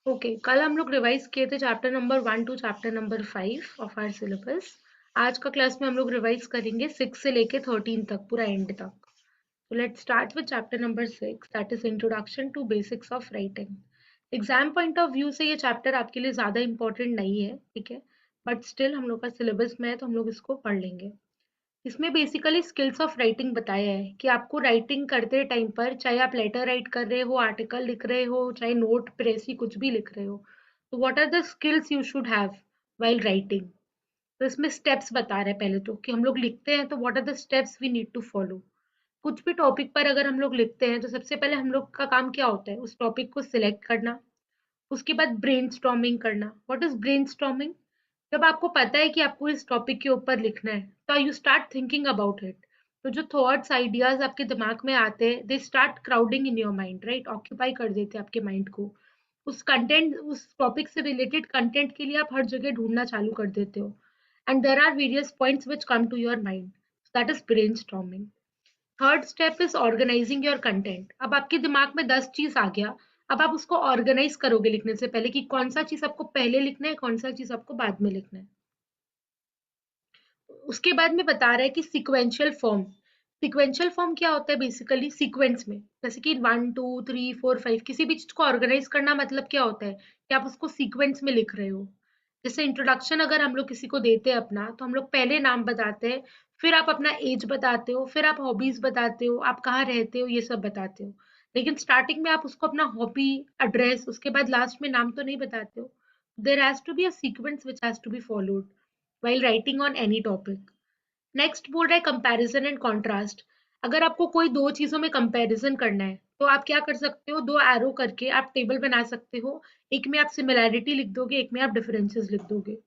Okay, कल हम लोग रिवाइज किए थे chapter number 1 to chapter number 5 of our syllabus. आज का क्लास में हम लोग रिवाइज करेंगे 6 से लेके 13 तक, पूरा एंड तक। तो let's start with chapter number 6, that is introduction to basics of writing. Exam point of view से ये चैप्टर आपके लिए ज़्यादा इंपॉर्टेंट नहीं है, ठीक है, बट स्टिल हम लोग का सिलेबस में है तो हम लोग इसको पढ़ लेंगे। इसमें बेसिकली स्किल्स ऑफ राइटिंग बताया है कि आपको राइटिंग करते टाइम पर, चाहे आप लेटर राइट कर रहे हो, आर्टिकल लिख रहे हो, चाहे नोट प्रेसी कुछ भी लिख रहे हो, तो what are the skills you should have while writing. तो इसमें स्टेप्स बता रहे हैं पहले तो कि हम लोग लिखते हैं तो what are the steps we need to follow. कुछ भी टॉपिक पर अगर हम लोग लिखते हैं तो सबसे पहले हम लोग का काम क्या होता है, उस टॉपिक को सिलेक्ट करना, उसके बाद ब्रेनस्टॉर्मिंग करना। What is brainstorming? जब आपको पता है कि आपको इस टॉपिक के ऊपर लिखना है तो you start thinking about it. तो जो थॉट्स आइडियाज आपके दिमाग में आते हैं, they start crowding in your mind, right, occupy कर देते हैं आपके माइंड को। उस कंटेंट, उस टॉपिक से रिलेटेड कंटेंट के लिए आप हर जगह ढूंढना चालू कर देते हो, and there are various points which come to your mind, that is brainstorming. Third step is organising your content. अब आपके दिमाग में 10 चीज आ गया, अब आप उसको ऑर्गेनाइज करोगे लिखने से पहले कि कौन सा चीज आपको पहले लिखना है, कौन सा चीज आपको बाद में लिखना है। उसके बाद में बता रहा है कि सीक्वेंशियल फॉर्म। सीक्वेंशियल फॉर्म क्या होता है? बेसिकली सीक्वेंस में, जैसे कि 1 2 3 4 5 किसी भी चीज को ऑर्गेनाइज करना मतलब क्या होता है कि आप उसको सीक्वेंस में लिख रहे हो। जैसे इंट्रोडक्शन अगर हम लोग किसी को देते हैं अपना, तो हम लोग पहले नाम बताते हैं, फिर आप अपना एज बताते हो, फिर आप हॉबीज बताते हो, आप कहाँ रहते हो, ये सब बताते हो। लेकिन स्टार्टिंग में आप उसको अपना हॉबी, एड्रेस, उसके बाद लास्ट में नाम तो नहीं बताते हो। There has to be a sequence which has to be followed while writing on any topic. Next बोल रहा है कंपैरिजन एंड कॉन्ट्रास्ट। अगर आपको कोई दो चीजों में कंपैरिजन करना है तो आप क्या कर सकते हो, दो एरो करके आप टेबल बना सकते हो। एक में आप सिमिलैरिटी लिख दोगे, एक में आप डिफरेंसेस लिख दोगे।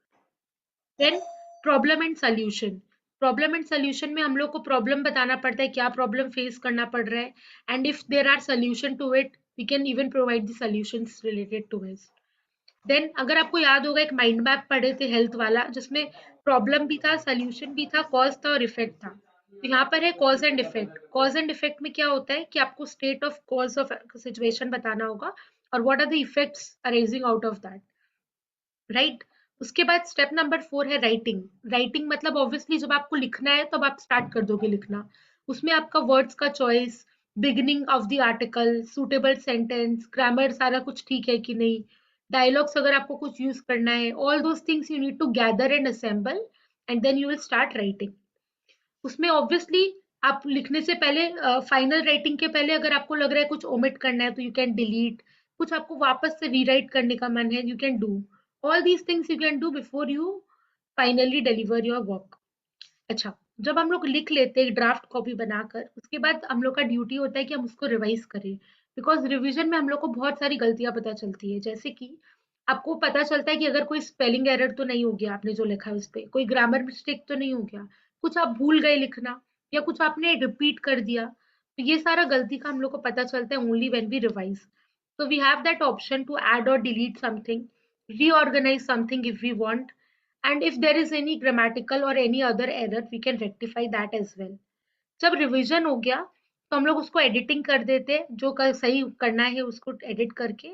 Then problem and solution. Problem and solution में हम लोग को प्रॉब्लम बताना पड़ता है, क्या प्रॉब्लम फेस करना पड़ रहा है, and if there are solution to it, we can even provide the solutions related to it. Then अगर आपको याद होगा, एक माइंड मैप पढ़े थे हेल्थ वाला, जिसमें प्रॉब्लम भी था, सॉल्यूशन भी था, कॉज था और इफेक्ट था। तो यहाँ पर है cause and effect. Cause and effect में क्या होता है कि आपको state of cause of situation बताना होगा और what are the effects arising out of that, right. उसके बाद स्टेप नंबर 4 है राइटिंग। राइटिंग मतलब ऑब्वियसली जब आपको लिखना है तब आप स्टार्ट कर दोगे लिखना। उसमें आपका वर्ड्स का choice, beginning of the article, suitable sentence, grammar सारा कुछ ठीक है कि नहीं, डायलॉग्स अगर आपको कुछ यूज करना है, all those things you need to gather and assemble, and then you will start writing. उसमें ऑब्वियसली आप लिखने से पहले, फाइनल राइटिंग के पहले अगर आपको लग रहा है कुछ ओमिट करना है तो यू कैन डिलीट, कुछ आपको वापस से रीराइट करने का मन है, you can do all these things, you can do before you finally deliver your work. अच्छा, जब हम लोग लिख लेते हैं ड्राफ्ट कॉपी बनाकर, उसके बाद हम लोग का ड्यूटी होता है कि हम उसको रिवाइज करें, बिकॉज रिवीजन में हम लोग को बहुत सारी गलतियां पता चलती है। जैसे कि आपको पता चलता है कि अगर कोई स्पेलिंग एरर तो नहीं हो गया, आपने जो लिखा है उस पे कोई ग्रामर मिस्टेक तो नहीं हो गया, कुछ आप भूल गए लिखना, या कुछ आपने रिपीट कर दिया, तो ये सारा गलती का हम लोग को पता चलता है only when we revise. So we have that option to add or delete something, reorganize something if we want, and if there is any grammatical or any other error, we can rectify that as well. जब revision हो गया तो हम लोग उसको editing कर देते हैं, जो सही करना है उसको एडिट करके,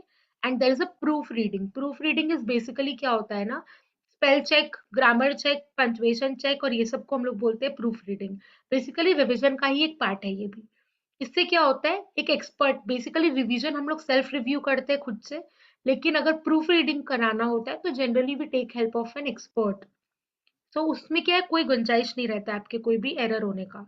and there is a proofreading. Proofreading is basically क्या होता है ना, spell check, grammar check, punctuation check, और ये सबको हम लोग बोलते हैं प्रूफ रीडिंग। बेसिकली रिवीजन का ही एक पार्ट है ये भी। इससे क्या होता है, एक एक्सपर्ट, बेसिकली रिवीजन हम लोग सेल्फ रिव्यू करते हैं खुद से, लेकिन अगर प्रूफ रीडिंग कराना होता है तो generally we take help of an expert. So उसमें क्या है, कोई गुंजाइश नहीं रहता है आपके कोई भी एरर होने का।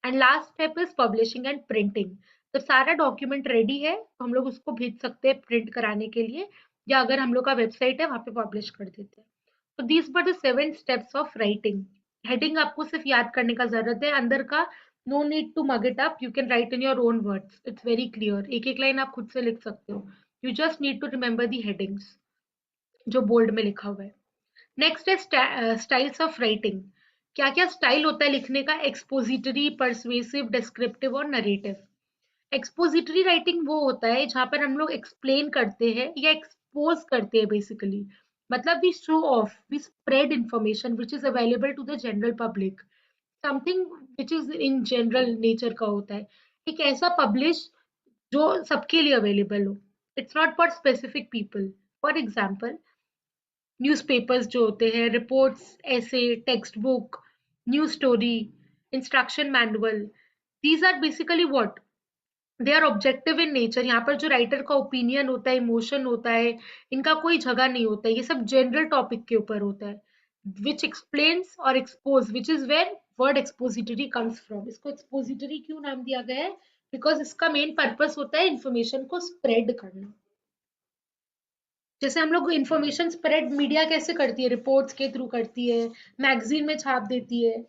And last step is publishing and printing. तो सारा डॉक्यूमेंट रेडी है तो हम लोग उसको भेज सकते हैं प्रिंट कराने के लिए, या अगर हम लोग का वेबसाइट है वहां पे पब्लिश कर देते हैं। तो these were the 7 steps of writing. Heading आपको सिर्फ याद करने का जरूरत है, अंदर का no need to mug it up, you can write in your own words, it's very clear, एक एक लाइन आप खुद से लिख सकते हो। You just need to remember the headings जो बोल्ड में लिखा हुआ है। नेक्स्ट है स्टाइल्स ऑफ राइटिंग। क्या क्या स्टाइल होता है लिखने का? एक्सपोजिटरी, परसुएसिव, डिस्क्रिप्टिव और नरेटिव। एक्सपोजिटरी राइटिंग वो होता है जहां पर हम लोग एक्सप्लेन करते हैं या एक्सपोज करते हैं, बेसिकली मतलब we show off, we spread information which is available to the general public, something which is in general nature का होता है। एक ऐसा पब्लिश जो सबके लिए अवेलेबल हो, it's not for specific people. For example newspapers जो होते हैं, रिपोर्ट्स, ऐसे, textbook, news story, instruction manual, these are basically what, they are objective in nature. यहाँ पर जो राइटर का ओपिनियन होता है, इमोशन होता है, इनका कोई जगह नहीं होता है, ये सब जनरल टॉपिक के ऊपर होता है, विच एक्सप्लेन्स और expose, which is where word expository comes from. इसको एक्सपोजिटरी क्यों नाम दिया गया है? बिकॉज इसका मेन पर्पस होता है इन्फॉर्मेशन को स्प्रेड करना। जैसे हम लोग इन्फॉर्मेशन स्प्रेड मीडिया कैसे करती है, रिपोर्ट्स के थ्रू करती है, मैगजीन में छाप देती है।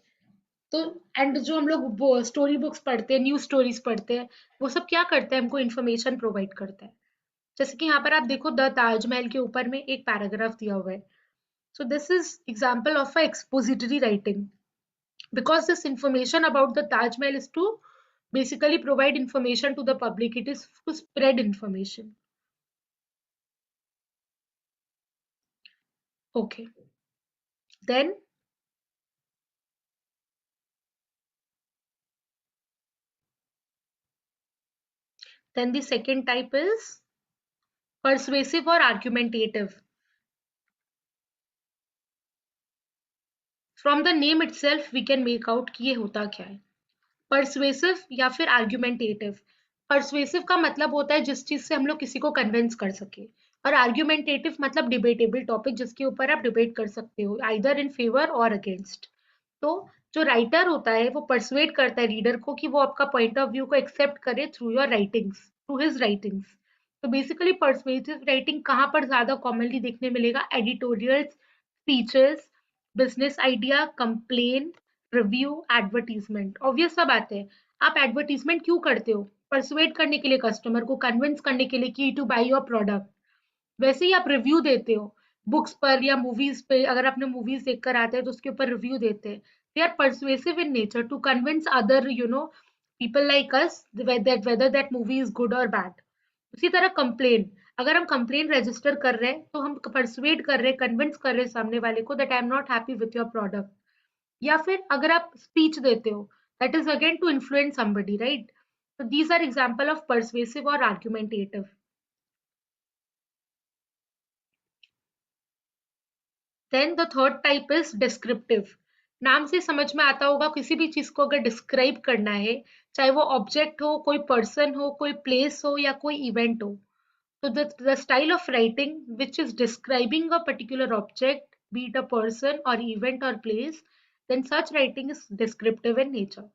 तो एंड जो हम लोग स्टोरी बुक्स पढ़ते हैं, न्यूज स्टोरीज पढ़ते हैं, वो सब क्या करते हैं, हमको इन्फॉर्मेशन प्रोवाइड करता है। जैसे कि यहाँ पर आप देखो, द ताजमहल के ऊपर में एक पैराग्राफ दिया हुआ है। So this is example of a expository writing, because this information about the Taj Mahal is to basically provide information to the public. It is to spread information. Okay. Then the second type is persuasive or argumentative. From the name itself we can make out कि ये होता क्या है। Persuasive या फिर argumentative. Persuasive का मतलब होता है जिस चीज से हम लोग किसी को कन्विंस कर सके, और आर्ग्यूमेंटेटिव मतलब डिबेटेबल टॉपिक जिसके ऊपर आप डिबेट कर सकते हो, आइदर इन फेवर और अगेंस्ट। तो जो राइटर होता है वो परसुएट करता है रीडर को कि वो आपका पॉइंट ऑफ व्यू को एक्सेप्ट करे through your writings, through his writings. तो बेसिकली परसुएसिव राइटिंग कहाँ पर ज्यादा कॉमनली देखने मिलेगा? Editorials, speeches, business idea, complain, review, advertisement. Obvious सा बात है, आप एडवर्टीजमेंट क्यों करते हो? परसुएट करने के लिए, कस्टमर को कन्विंस करने के लिए कि टू बाय योर प्रोडक्ट। वैसे ही आप रिव्यू देते हो बुक्स पर या मूवीज पे, अगर आपने मूवीज देखकर आते हैं तो उसके ऊपर रिव्यू देते हैं। They are persuasive in nature to convince other people like us whether that movie is good or bad. उसी तरह कंप्लेन, अगर हम कंप्लेन रजिस्टर कर रहे हैं तो हम परसुएट कर रहे हैं, कन्विंस कर रहे हैं सामने वाले को that I am not happy with your product. या फिर अगर आप स्पीच देते हो, that is again to influence somebody, right? So these are example of persuasive or argumentative. Then the third type is descriptive. नाम से समझ में आता होगा, किसी भी चीज को अगर डिस्क्राइब करना है, चाहे वो ऑब्जेक्ट हो, कोई पर्सन हो, कोई प्लेस हो या कोई इवेंट हो, तो the style of writing which is describing a particular object, be it a person or event or place, then such writing is descriptive in nature.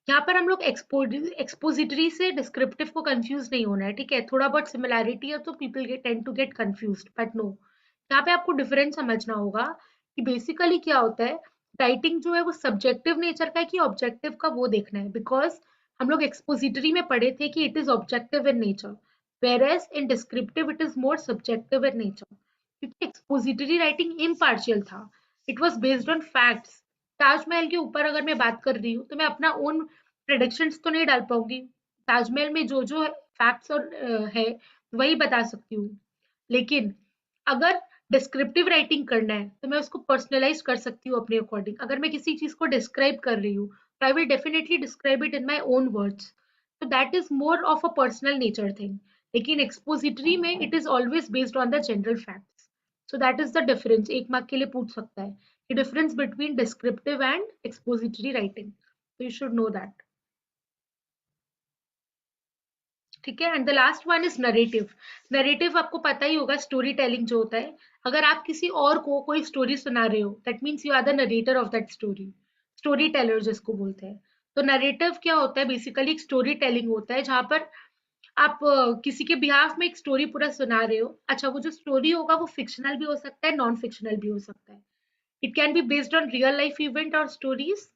यहाँ पर हम लोग एक्सपोजिटरी से डिस्क्रिप्टिव को कंफ्यूज नहीं होना है, ठीक है? थोड़ा बहुत सिमिलैरिटी है तो people get tend to get confused, but no, यहाँ पे आपको डिफरेंस समझना होगा कि बेसिकली क्या होता है। राइटिंग जो है वो सब्जेक्टिव नेचर का है कि ऑब्जेक्टिव का, वो देखना है। बिकॉज हम लोग एक्सपोजिटरी में पढ़े थे कि it is objective in nature, whereas in descriptive it is more subjective in nature, क्योंकि एक्सपोजिटरी राइटिंग इम्पार्शियल था, it was based on facts. Taj Mahal के ऊपर अगर मैं बात कर रही हूँ तो मैं अपना ओन प्रेडिक्शंस तो नहीं डाल पाऊंगी। ताजमहल में जो जो फैक्ट्स और है वही बता सकती हूँ। लेकिन अगर डिस्क्रिप्टिव राइटिंग करना है तो मैं उसको पर्सनलाइज कर सकती हूँ अपने अकॉर्डिंग। अगर मैं किसी चीज को डिस्क्राइब कर रही हूँ तो I will definitely describe it in my own words. तो that is more of a personal nature thing. लेकिन एक्सपोजिटरी में it is always based on the general facts. So that is the difference. एक mark के लिए पूछ सकता है कि difference between descriptive and expository writing, तो यू शुड नो दैट। ठीक है। And the last one is narrative. Narrative आपको पता ही होगा, स्टोरी टेलिंग जो होता है। अगर आप किसी और को कोई स्टोरी सुना रहे हो, that means you are the narrator of that story, storyteller जिसको बोलते हैं। तो नरेटिव क्या होता है? बेसिकली एक स्टोरी टेलिंग होता है जहां पर आप किसी के बिहाफ में एक स्टोरी पूरा सुना रहे हो। अच्छा, वो जो स्टोरी होगा वो फिक्शनल भी हो सकता है, नॉन फिक्शनल भी हो सकता है। It can be based on real life event और stories,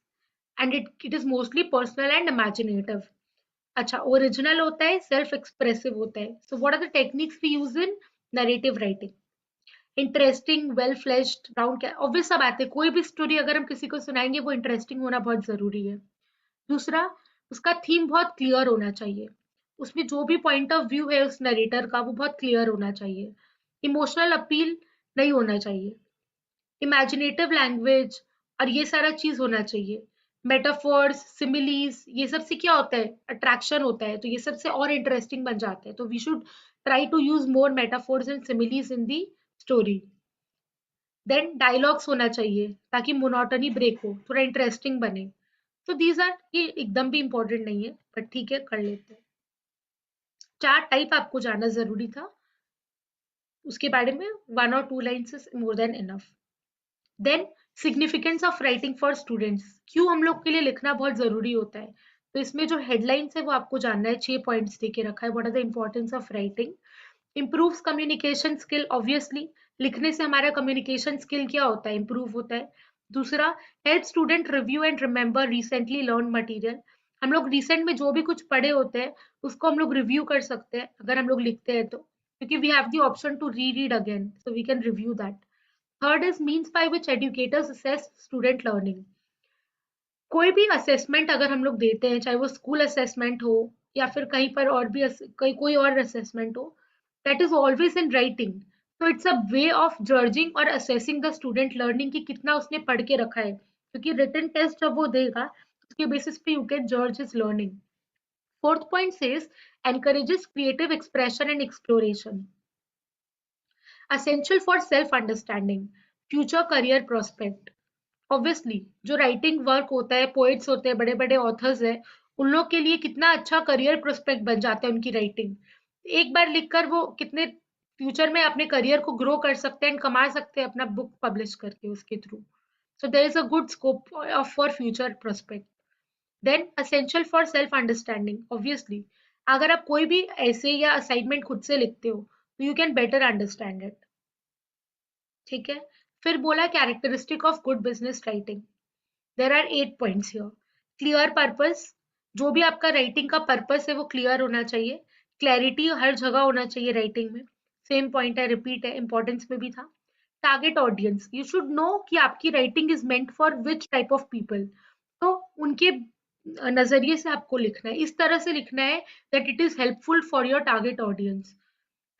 and it is mostly personal and imaginative. अच्छा, ओरिजिनल होता है, सेल्फ एक्सप्रेसिव होता है। So what are the techniques we use in narrative writing? Interesting, well fleshed, round. क्या obvious सा बात है, कोई भी स्टोरी अगर हम किसी को सुनाएंगे वो इंटरेस्टिंग होना बहुत जरूरी है। दूसरा, उसका थीम बहुत क्लियर होना चाहिए। उसमें जो भी पॉइंट ऑफ व्यू है उस नरेटर का वो बहुत क्लियर होना चाहिए। इमोशनल अपील नहीं होना चाहिए। इमेजिनेटिव लैंग्वेज और ये सारा चीज होना चाहिए। मेटाफोर्स, सिमिलीज, ये सब से क्या होता है, अट्रैक्शन होता है, तो ये सब से और इंटरेस्टिंग बन जाते हैं। तो we should try to use more metaphors and similes in the story. Then dialogues होना चाहिए ताकि मोनोटनी ब्रेक हो, थोड़ा इंटरेस्टिंग बने। तो दीज आर, ये एकदम भी इंपॉर्टेंट नहीं है, बट ठीक है, कर लेते हैं। 4 टाइप आपको जानना जरूरी था, उसके बारे में 1 और 2 lines is more than enough. Then significance of writing for students, क्यों हम लोग के लिए लिखना बहुत जरूरी होता है। तो इसमें जो हेडलाइंस है वो आपको जानना है, 6 पॉइंट्स देके रखा है, what are the importance of writing. Improves communication skill, obviously लिखने से हमारा कम्युनिकेशन स्किल क्या होता है, इम्प्रूव होता है। दूसरा, help student review and remember recently learn material, हम लोग रिसेंट में जो भी कुछ पढ़े होते हैं उसको हम लोग रिव्यू कर सकते हैं अगर हम लोग लिखते हैं तो, क्योंकि we have the option to read again, so we can review that. Third is means by which educators assess student learning, कोई भी असेसमेंट अगर हम लोग देते हैं, चाहे वो स्कूल असेसमेंट हो या फिर कहीं पर और भी कोई और असेसमेंट हो, that is always in writing. तो इट्स अ वे ऑफ जर्जिंग और असेसिंग द स्टूडेंट लर्निंग कि कितना उसने पढ़ के रखा है, क्योंकि रिटन टेस्ट जब वो देगा उसके बेसिस पे यू कैन जर्ज his learning. Fourth point says encourages creative expression and exploration, essential for self understanding, future career prospect। Obviously जो राइटिंग वर्क होता है, पोइट्स होते हैं, बड़े बड़े ऑथर्स हैं, उन लोग के लिए कितना अच्छा करियर प्रोस्पेक्ट बन जाता है उनकी राइटिंग। एक बार लिखकर वो कितने फ्यूचर में अपने करियर को ग्रो कर सकते हैं, कमा सकते हैं अपना बुक पब्लिश करके उसके through. So there is a good scope of for future prospect. Then essential for self understanding, obviously अगर आप कोई भी ऐसे या असाइनमेंट खुद से लिखते हो तो you can better understand it. ठीक है, फिर बोला characteristic of good business writing, there are 8 points here. Clear purpose, जो भी आपका राइटिंग का पर्पस है वो क्लियर होना चाहिए। क्लैरिटी हर जगह होना चाहिए राइटिंग में, सेम पॉइंट है, रिपीट है, इंपॉर्टेंस में भी था। Target audience, you should no कि आपकी writing is meant for which type of people, तो उनके नजरिए से आपको लिखना है, इस तरह से लिखना है that it is helpful for your target audience.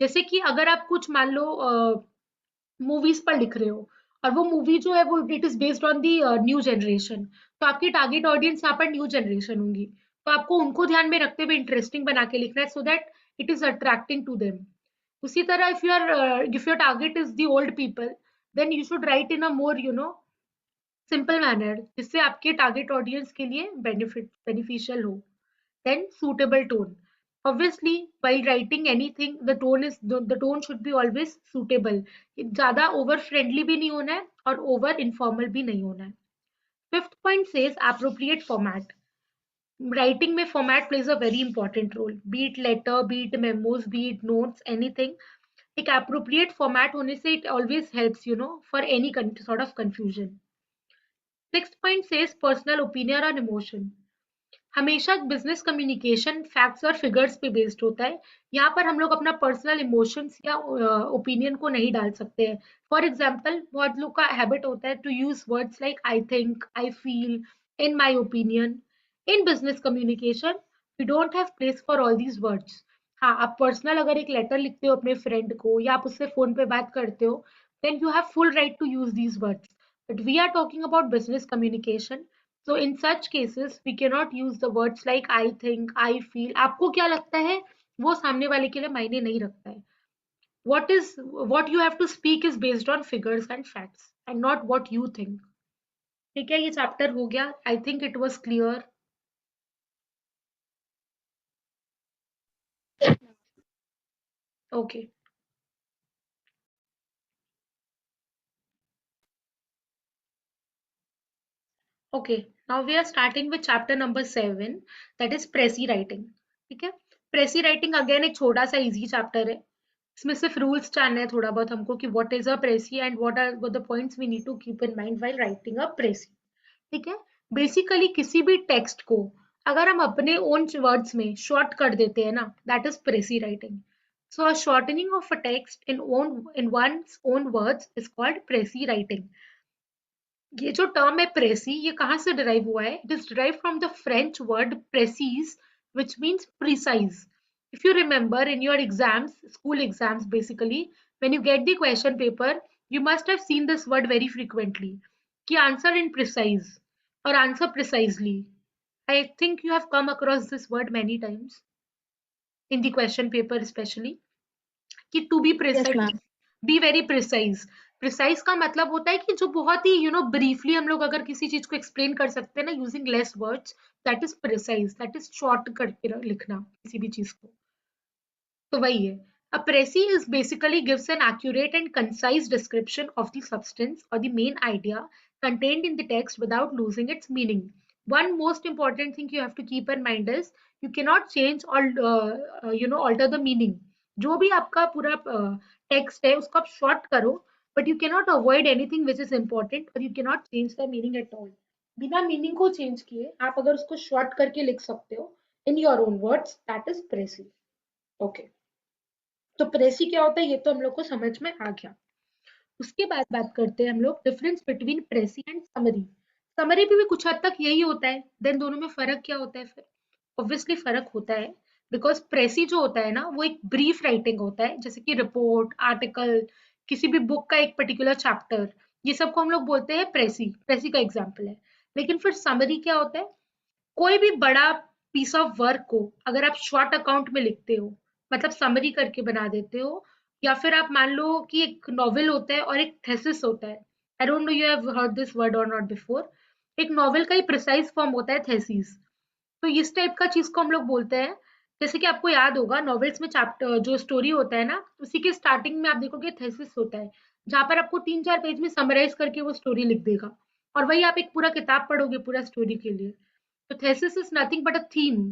जैसे कि अगर आप कुछ मान लो मूवीज पर लिख रहे हो और वो मूवी जो है वो it is based on the new generation, तो आपकी टारगेट ऑडियंस यहाँ पर न्यू जनरेशन होंगी, तो आपको उनको ध्यान में रखते हुए इंटरेस्टिंग बना के लिखना है so that it is attracting to them. उसी तरह if your target is the old people, then you should write in a more simple manner, जिससे आपके टारगेट ऑडियंस के लिए बेनिफिशियल हो। Then suitable tone. Obviously, while writing anything, the tone should be always suitable. ज़्यादा over friendly भी नहीं होना है और over informal भी नहीं होना है। Fifth point says appropriate format. Writing में format plays a very important role. Be it letter, be it memos, be it notes, anything. एक appropriate format होने से it always helps, for any sort of confusion. Sixth point says personal opinion और emotion. हमेशा business communication facts और figures पे based होता है, यहाँ पर हम लोग अपना पर्सनल इमोशंस या ओपिनियन को नहीं डाल सकते हैं। फॉर एग्जाम्पल, बहुत लोग का हैबिट होता है to use words like I think, I feel, in my opinion. In business communication we don't have place for all these words. हाँ, आप पर्सनल अगर एक लेटर लिखते हो अपने फ्रेंड को या आप उससे फोन पे बात करते हो, then you have full right to use these words, but we are talking about business communication. So in such cases, we cannot use the words like I think, I feel. आपको क्या लगता है वो सामने वाले के लिए मायने नहीं रखता है। What you have to speak is based on figures and facts and not what you think. ठीक है, ये चैप्टर हो गया। I think it was clear. Okay. Okay. Now we are starting with chapter number 7, that is Prezi writing. ठीक है, Prezi writing again एक छोटा सा easy chapter है। इसमें सिर्फ रूल्स जानना है थोड़ा बहुत हमको कि what is a precis and what are the points we need to keep in mind while writing a precis. ठीक है, बेसिकली किसी भी टेक्स्ट को अगर हम अपने ओन वर्ड्स में शॉर्ट कर देते हैं ना, that is प्रेसी writing. So a shortening of a text in one's own words is called प्रेसी writing. ये जो टर्म है प्रेसी, ये कहाँ से डिराइव हुआ है? It is derive from the French word precis, which means precise. If you remember in your exams, school exams basically, when you get the question paper, you must have seen this word very frequently, कि answer in precise. और answer precisely. I think you have come across this word many times in the question paper specially, कि to be Yes, precise, ma'am. Be very precise. Precise का मतलब होता है कि जो बहुत ही ब्रीफली हम लोग अगर किसी चीज को एक्सप्लेन कर सकते हैं ना using less voids, that is precise, that is short करके लिखना किसी भी चीज को। तो वही है। A précis is basically gives an accurate and concise description of the substance or the main idea contained in the text without losing its meaning. One most important thing you have to keep in mind is you cannot change or alter the meaning. जो भी आपका पूरा text है उसको आप short करो, but you cannot avoid anything which is important और you cannot change the meaning at all. बिना मीनिंग को चेंज किए आप अगर उसको शॉर्ट करके लिख सकते हो in your own words, that is precis. Okay, तो प्रेसी क्या होता है ये तो हम लोग को समझ में आ गया। उसके बाद बात करते हैं हम लोग difference between precis and summary. Summary भी कुछ हद तक यही होता है, देन दोनों में फर्क क्या होता है फिर? ऑब्वियसली फर्क होता है, बिकॉज प्रेसी जो होता है ना वो एक ब्रीफ राइटिंग होता है, जैसे कि रिपोर्ट, आर्टिकल, किसी भी बुक का एक पर्टिकुलर चैप्टर, ये सब को हम लोग बोलते हैं प्रेसी, प्रेसी का एग्जाम्पल है। लेकिन फिर समरी क्या होता है? कोई भी बड़ा पीस ऑफ वर्क को अगर आप शॉर्ट अकाउंट में लिखते हो, मतलब समरी करके बना देते हो, या फिर आप मान लो कि एक नॉवेल होता है और एक थेसिस होता है। I don't know you have heard this word और नॉट बिफोर। एक नॉवेल का ही प्रिसाइज फॉर्म होता है थेसिस। तो इस टाइप का चीज को हम लोग बोलते हैं। जैसे कि आपको याद होगा नॉवेल्स में चैप्टर जो स्टोरी होता है ना, उसी के स्टार्टिंग में आप देखोगे थेसिस होता है, जहां पर आपको 3-4 पेज में समराइज करके वो स्टोरी लिख देगा, और वही आप एक पूरा किताब पढ़ोगे पूरा स्टोरी के लिए। तो thesis is nothing but a theme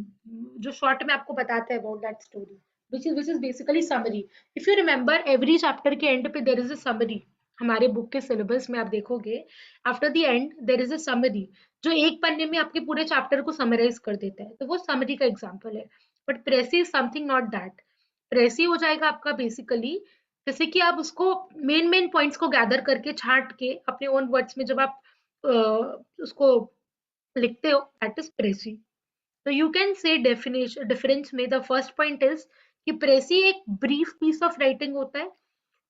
जो शॉर्ट में आपको बताता है about that story, which is basically summary. If you remember every chapter के end पे there is a summary। हमारे बुक के सिलेबस में आप देखोगे after the end there is a summary, जो एक पन्ने में आपके पूरे चैप्टर को समराइज कर देता है, तो वो समरी का एग्जांपल है। But precis is something not that. Precis हो जाएगा आपका बेसिकली जैसे कि आप उसको मेन मेन पॉइंट्स को गैदर करके छांट के अपने ओन वर्ड्स में जब आप उसको लिखते हो, दैट इज प्रेसी। तो you can say definition difference में द फर्स्ट पॉइंट इज कि प्रेसी एक ब्रीफ पीस ऑफ राइटिंग होता है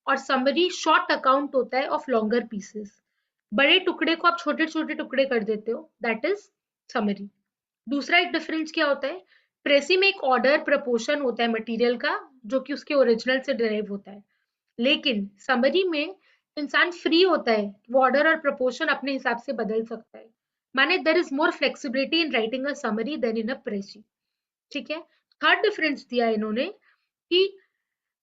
और समरी शॉर्ट अकाउंट होता है ऑफ लॉन्गर पीसेस। बड़े टुकड़े को आप छोटे छोटे टुकड़े कर देते हो, दैट इज समरी। दूसरा एक डिफरेंस क्या होता है? प्रेसी में एक ऑर्डर प्रपोर्शन होता है मटेरियल का, जो कि उसके ओरिजिनल से डिराइव होता है। लेकिन समरी में इंसान फ्री होता है, वो ऑर्डर और प्रपोर्शन अपने हिसाब से बदल सकता है। माने there is more flexibility in writing a summary than in a precis. ठीक है। थर्ड डिफरेंस दिया इन्होंने कि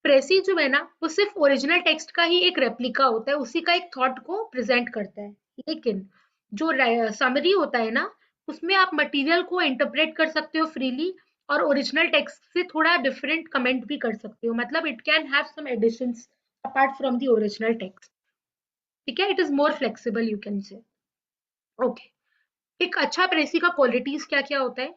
प्रेसी जो है ना वो सिर्फ ओरिजिनल टेक्स्ट का ही एक रेप्लिका होता है, उसी का एक थॉट को प्रेजेंट करता है। लेकिन जो समरी होता है ना उसमें आप मटेरियल को इंटरप्रेट कर सकते हो फ्रीली, और ओरिजिनल टेक्स्ट से थोड़ा डिफरेंट कमेंट भी कर सकते हो, मतलब it can have some additions apart from the original text. ठीक है, it is more flexible you can say. Okay, एक अच्छा प्रेसी का क्वालिटीज क्या क्या होता है?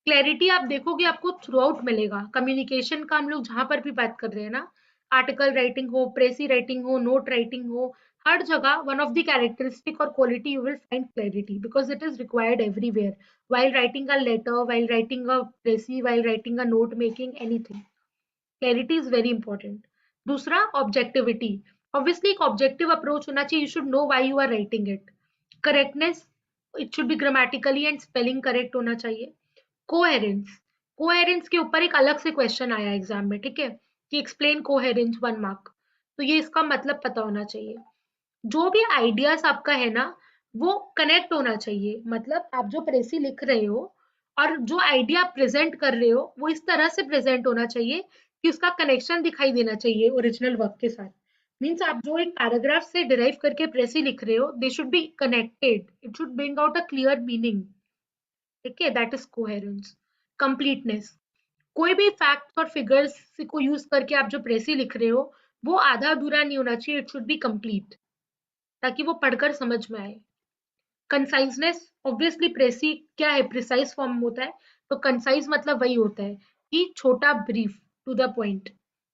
क्लैरिटी आप देखोगे आपको थ्रू आउट मिलेगा। कम्युनिकेशन का हम लोग जहां पर भी बात कर रहे हैं ना, आर्टिकल राइटिंग हो, प्रेसी राइटिंग हो, नोट राइटिंग हो, हर जगह वन ऑफ द कैरेक्टरिस्टिक और quality you will find clarity, because it is required everywhere while writing a letter, while writing a précis, while writing a note making, anything. Clarity is very important. दूसरा objectivity. Obviously एक objective approach होना चाहिए, you should know why you are writing it. Correctness, it should be grammatically and spelling correct होना चाहिए। Coherence, coherence के ऊपर एक अलग से क्वेश्चन आया एग्जाम में, ठीक है, कि एक्सप्लेन कोहेरेंस 1 मार्क, तो ये इसका मतलब पता होना चाहिए। जो भी आइडियाज आपका है ना वो कनेक्ट होना चाहिए, मतलब आप जो प्रेसी लिख रहे हो और जो आइडिया प्रेजेंट कर रहे हो वो इस तरह से प्रेजेंट होना चाहिए कि उसका कनेक्शन दिखाई देना चाहिए ओरिजिनल वर्क के साथ। मीन्स आप जो एक पैराग्राफ से डिराइव करके प्रेसी लिख रहे हो, they should be connected, it should bring out a clear meaning. ठीक है, दैट इज कोहेरेंस। कंप्लीटनेस, कोई भी फैक्ट्स और फिगर्स को यूज करके आप जो प्रेसी लिख रहे हो वो आधा अधूरा नहीं होना चाहिए, इट शुड बी कंप्लीट, ताकि वो पढ़कर समझ में आए। कंसाइजनेस, ऑब्वियसली प्रेसी क्या है, प्रिसाइज फॉर्म होता है, तो कंसाइज मतलब वही होता है कि छोटा, ब्रीफ, टू द पॉइंट,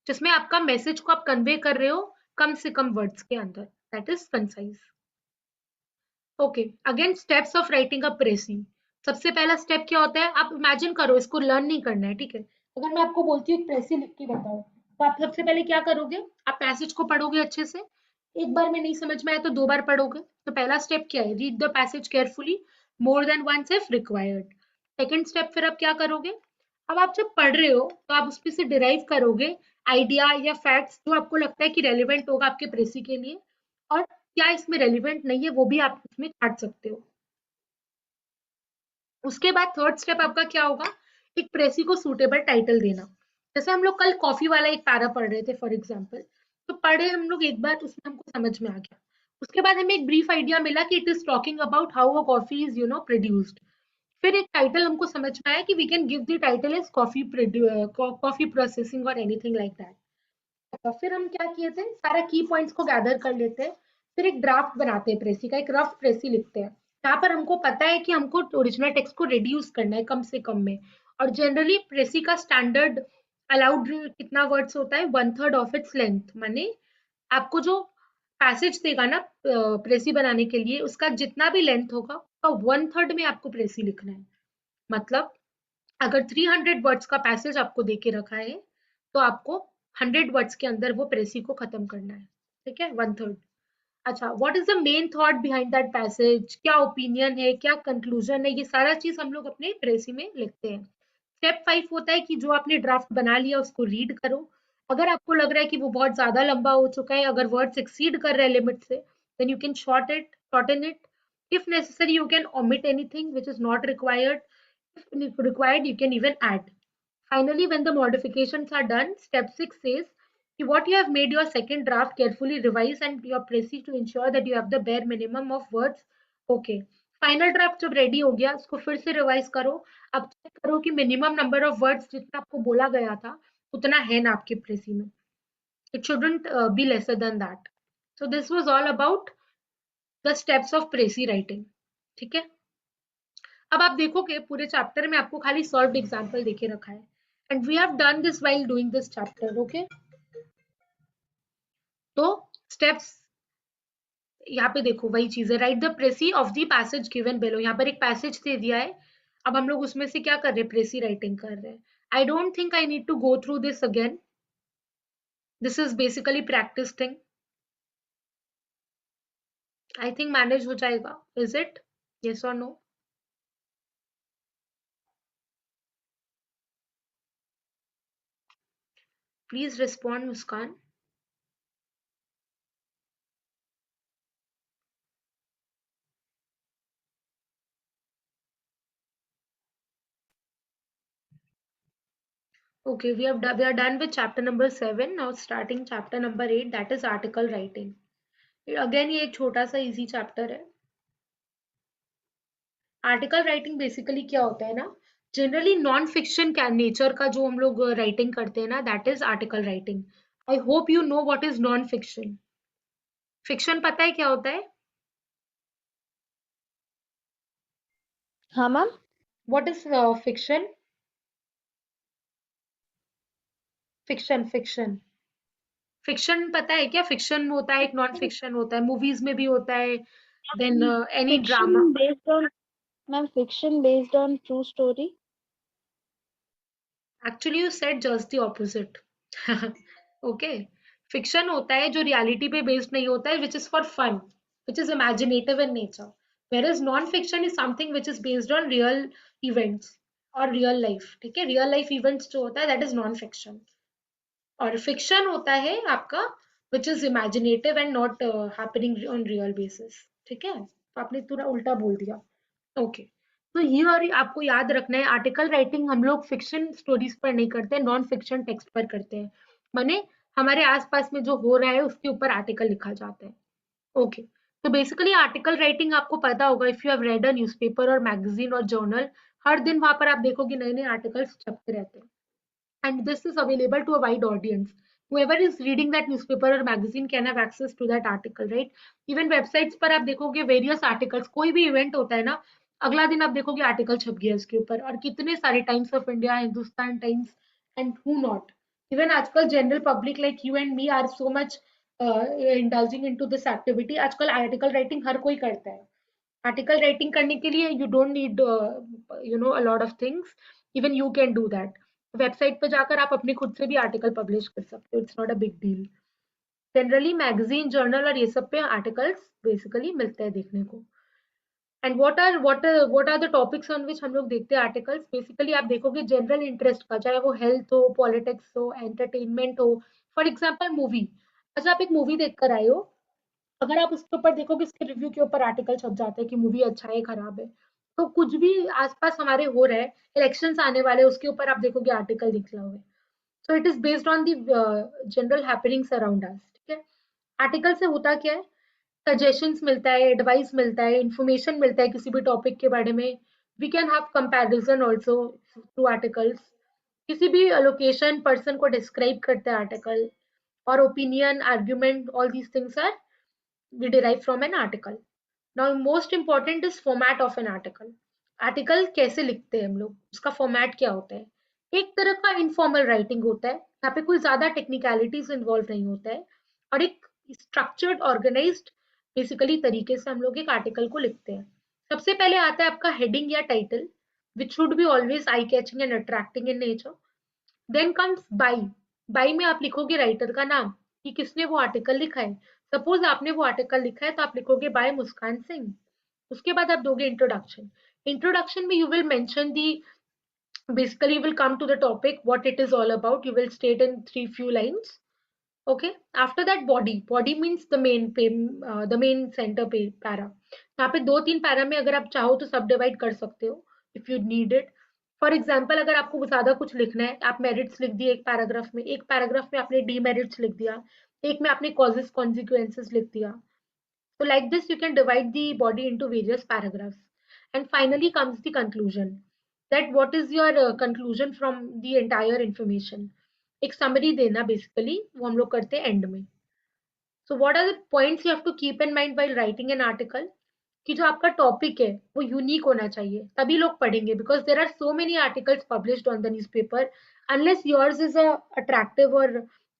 जिसमें आपका मैसेज को आप कन्वे कर रहे हो कम से कम वर्ड्स के अंदर, that is concise. Okay, again steps of writing a precis. सबसे पहला स्टेप क्या होता है? आप इमेजिन करो, इसको लर्न नहीं करना है, ठीक है। अगर मैं आपको बोलती हूँ प्रेसी लिख के बताओ, तो आप सबसे पहले क्या करोगे? आप पैसेज को पढ़ोगे अच्छे से, एक बार में नहीं समझ में आया तो 2 बार पढ़ोगे। तो पहला स्टेप क्या है? Read the passage carefully, more than once if required. Second step फिर आप क्या करोगे, अब आप जब पढ़ रहे हो तो आप उसमें से डिराइव करोगे आइडिया या फैक्ट्स जो आपको लगता है कि रेलिवेंट होगा आपके प्रेसी के लिए, और क्या इसमें रेलिवेंट नहीं है वो भी आप उसमें काट सकते हो। उसके बाद थर्ड स्टेप आपका क्या होगा, एक प्रेसी को सूटेबल टाइटल देना। जैसे हम लोग कल कॉफी वाला एक पैरा पढ़ रहे थे फॉर एग्जाम्पल, तो पढ़े हम लोग एक बार, उसमें हमको समझ में आ गया। उसके बाद हमें एक ब्रीफ आइडिया मिला कि it is talking about how a coffee is produced. फिर एक टाइटल हमको समझ में आया कि we can give the title is coffee processing और एनीथिंग लाइक दैट। तो फिर हम क्या किए थे, सारा की पॉइंट्स को गैदर कर लेते हैं, फिर एक ड्राफ्ट बनाते हैं प्रेसी का, एक रफ प्रेसी लिखते हैं। यहाँ पर हमको पता है कि हमको ओरिजिनल टेक्स्ट को रिड्यूस करना है कम से कम में, और जनरली प्रेसी का स्टैंडर्ड अलाउड कितना वर्ड्स होता है, 1/3 ऑफ इट्स लेंथ। माने आपको जो पैसेज देगा ना प्रेसी बनाने के लिए, उसका जितना भी लेंथ होगा उसका 1/3 में आपको प्रेसी लिखना है। मतलब अगर 300 वर्ड्स का पैसेज आपको दे के रखा है तो आपको 100 वर्ड्स के अंदर वो प्रेसी को खत्म करना है। ठीक है, 1/3। अच्छा, what is the main thought behind that passage, क्या ओपिनियन है, क्या कंक्लूजन है, ये सारा चीज हम लोग अपने प्रेसी में लिखते हैं। स्टेप 5 होता है कि जो आपने ड्राफ्ट बना लिया उसको रीड करो। अगर आपको लग रहा है कि वो बहुत ज्यादा लंबा हो चुका है, अगर वर्ड्स एक्सीड कर रहे हैं लिमिट से, then you can shorten it. If necessary, you can omit anything which is not required. If required, you can even add. Finally, when the modifications are done, step 6 says what you have made your second draft, carefully revise and your proceed to ensure that you have the bare minimum of words. Okay. Final draft जब ready हो गया उसको फिर से revise करो। अब check करो कि मिनिमम नंबर ऑफ वर्ड्स जितना आपको बोला गया था उतना है ना आपके प्रेसी में। It shouldn't be lesser than that. So this was all about the steps of प्रेसी writing. ठीक है, अब आप देखोगे पूरे चैप्टर में आपको खाली सॉल्व्ड एग्जांपल देके रखा है, and we have done this while doing this chapter. Okay, तो स्टेप्स यहाँ पे देखो वही चीज है, write the precis of the passage given below. यहाँ पर एक पैसेज दे दिया है, अब हम लोग उसमें से क्या कर रहे हैं, प्रेसी राइटिंग कर रहे हैं। I don't think I need to go through this again, this is basically practice thing. I think manage हो जाएगा, इज इट, यस और नो? Please respond Muskan. Okay, we are done with chapter number 7. Now starting chapter number 8, that is article writing. Again ये एक छोटा सा easy chapter है। Article writing basically क्या होता है ना, जनरली नॉन फिक्शन क्या नेचर का जो हम लोग राइटिंग करते हैं ना, that is article writing. I hope you know what is non fiction. Fiction पता है क्या होता है? हाँ ma'am. What is fiction? Fiction fiction fiction पता है क्या? फिक्शन होता है, एक नॉन फिक्शन होता है, मूवीज में भी होता है, then any drama. Fiction based on ma'am, fiction based on true story. Actually you said just the opposite. Okay, fiction होता है जो रियलिटी पे बेस्ड नहीं होता है, which is for fun, which is imaginative in nature. whereas non fiction is something which is based on real events और real life. ठीक है, रियल लाइफ इवेंट्स जो होता है दैट इज नॉन फिक्शन, और फिक्शन होता है आपका विच is imaginative and not happening on real basis. ठीक है, तो आपने पूरा उल्टा बोल दिया। ओके, तो ये और आपको याद रखना है, आर्टिकल राइटिंग हम लोग फिक्शन स्टोरीज पर नहीं करते, नॉन फिक्शन टेक्स्ट पर करते हैं। माने हमारे आसपास में जो हो रहा है उसके ऊपर आर्टिकल लिखा जाता है। ओके, तो बेसिकली आर्टिकल राइटिंग आपको पता होगा, if you have read a newspaper और मैगजीन और जर्नल, हर दिन वहां पर आप देखोगे नए नए आर्टिकल्स छपते रहते हैं, and this is available to a wide audience. Whoever is reading that newspaper or magazine can have access to that article, right? Even websites पर आप देखोगे various articles, कोई भी event होता है ना, अगला दिन आप देखोगे आर्टिकल छप गया उसके ऊपर, और कितने सारे Times of India, Hindustan Times and who not. Even आजकल general public like you and me are so much indulging into this activity. आजकल आर्टिकल राइटिंग हर कोई करता है। आर्टिकल राइटिंग करने के लिए you don't need a lot of things, even you can do that. Website पे जाकर आप अपने खुद से भी आर्टिकल पब्लिश कर सकते हो, it's not a big deal. Generally magazine, journal और ये सब पे आर्टिकल्स बेसिकली मिलते हैं देखने को। And what are the topics on which हम लोग देखते हैं आर्टिकल्स? बेसिकली आप देखोगे जनरल इंटरेस्ट का, चाहे वो हेल्थ हो, पॉलिटिक्स हो, एंटरटेनमेंट हो। फॉर एग्जाम्पल मूवी, अच्छा आप एक मूवी देख कर आए हो, अगर आप उसके ऊपर देखोगे इसके रिव्यू के ऊपर आर्टिकल छप जाते हैं कि मूवी अच्छा है खराब है। तो कुछ भी आसपास हमारे हो रहा है, इलेक्शंस आने वाले हैं, उसके ऊपर आप देखोगे आर्टिकल निकला हुआ है। So it is based on the general happenings around us, ठीक है। आर्टिकल से होता क्या है, सजेशंस मिलता है, एडवाइस मिलता है, इंफॉर्मेशन मिलता है किसी भी टॉपिक के बारे में। We can have comparison also through articles. किसी भी लोकेशन पर्सन को डिस्क्राइब करता है आर्टिकल, और opinion argument, all these things are we derive from an article. Now, most important is format of an article. Article कैसे लिखते हैं हम लोग, उसका फॉर्मेट क्या होता है? एक तरह का इनफॉर्मल राइटिंग होता है, यहाँ पे कोई ज्यादा टेक्निकलिटीज इन्वॉल्व नहीं होता है, और एक स्ट्रक्चर्ड ऑर्गेनाइज्ड बेसिकली तरीके से हम लोग एक आर्टिकल को लिखते हैं। सबसे पहले आता है आपका हेडिंग या title, which should be always eye catching and attracting in nature. Then comes by. By में आप लिखोगे राइटर का नाम, कि किसने वो आर्टिकल लिखा है। सपोज आपने वो आर्टिकल लिखा है तो आप लिखोगे बाय मुस्कान सिंह। उसके बाद आप दोगे इंट्रोडक्शन। इंट्रोडक्शन में you will mention the, basically you will come to the topic what it is all about, you will state in three few lines. Okay, after that body means the main center para. यहाँ पे 2-3 para में अगर आप चाहो तो सब divide कर सकते हो, if you need it. For example अगर आपको ज्यादा कुछ लिखना है, आप मेरिट्स लिख दिए एक पैराग्राफ में, एक पैराग्राफ में आपने डीमेरिट्स लिख दिया, एक में आपने कॉजेस कॉन्सिक्वेंसेस लिख दिया। So like this, you can divide the body into various paragraphs. And finally comes the conclusion. That what is your conclusion from the entire information? एक summary देना basically, वो हम लोग करते हैं end में। So what are the points you have to keep in mind while writing an article? कि जो आपका टॉपिक है वो यूनिक होना चाहिए, तभी लोग पढ़ेंगे, because there are so many articles published on the newspaper. Unless yours is attractive और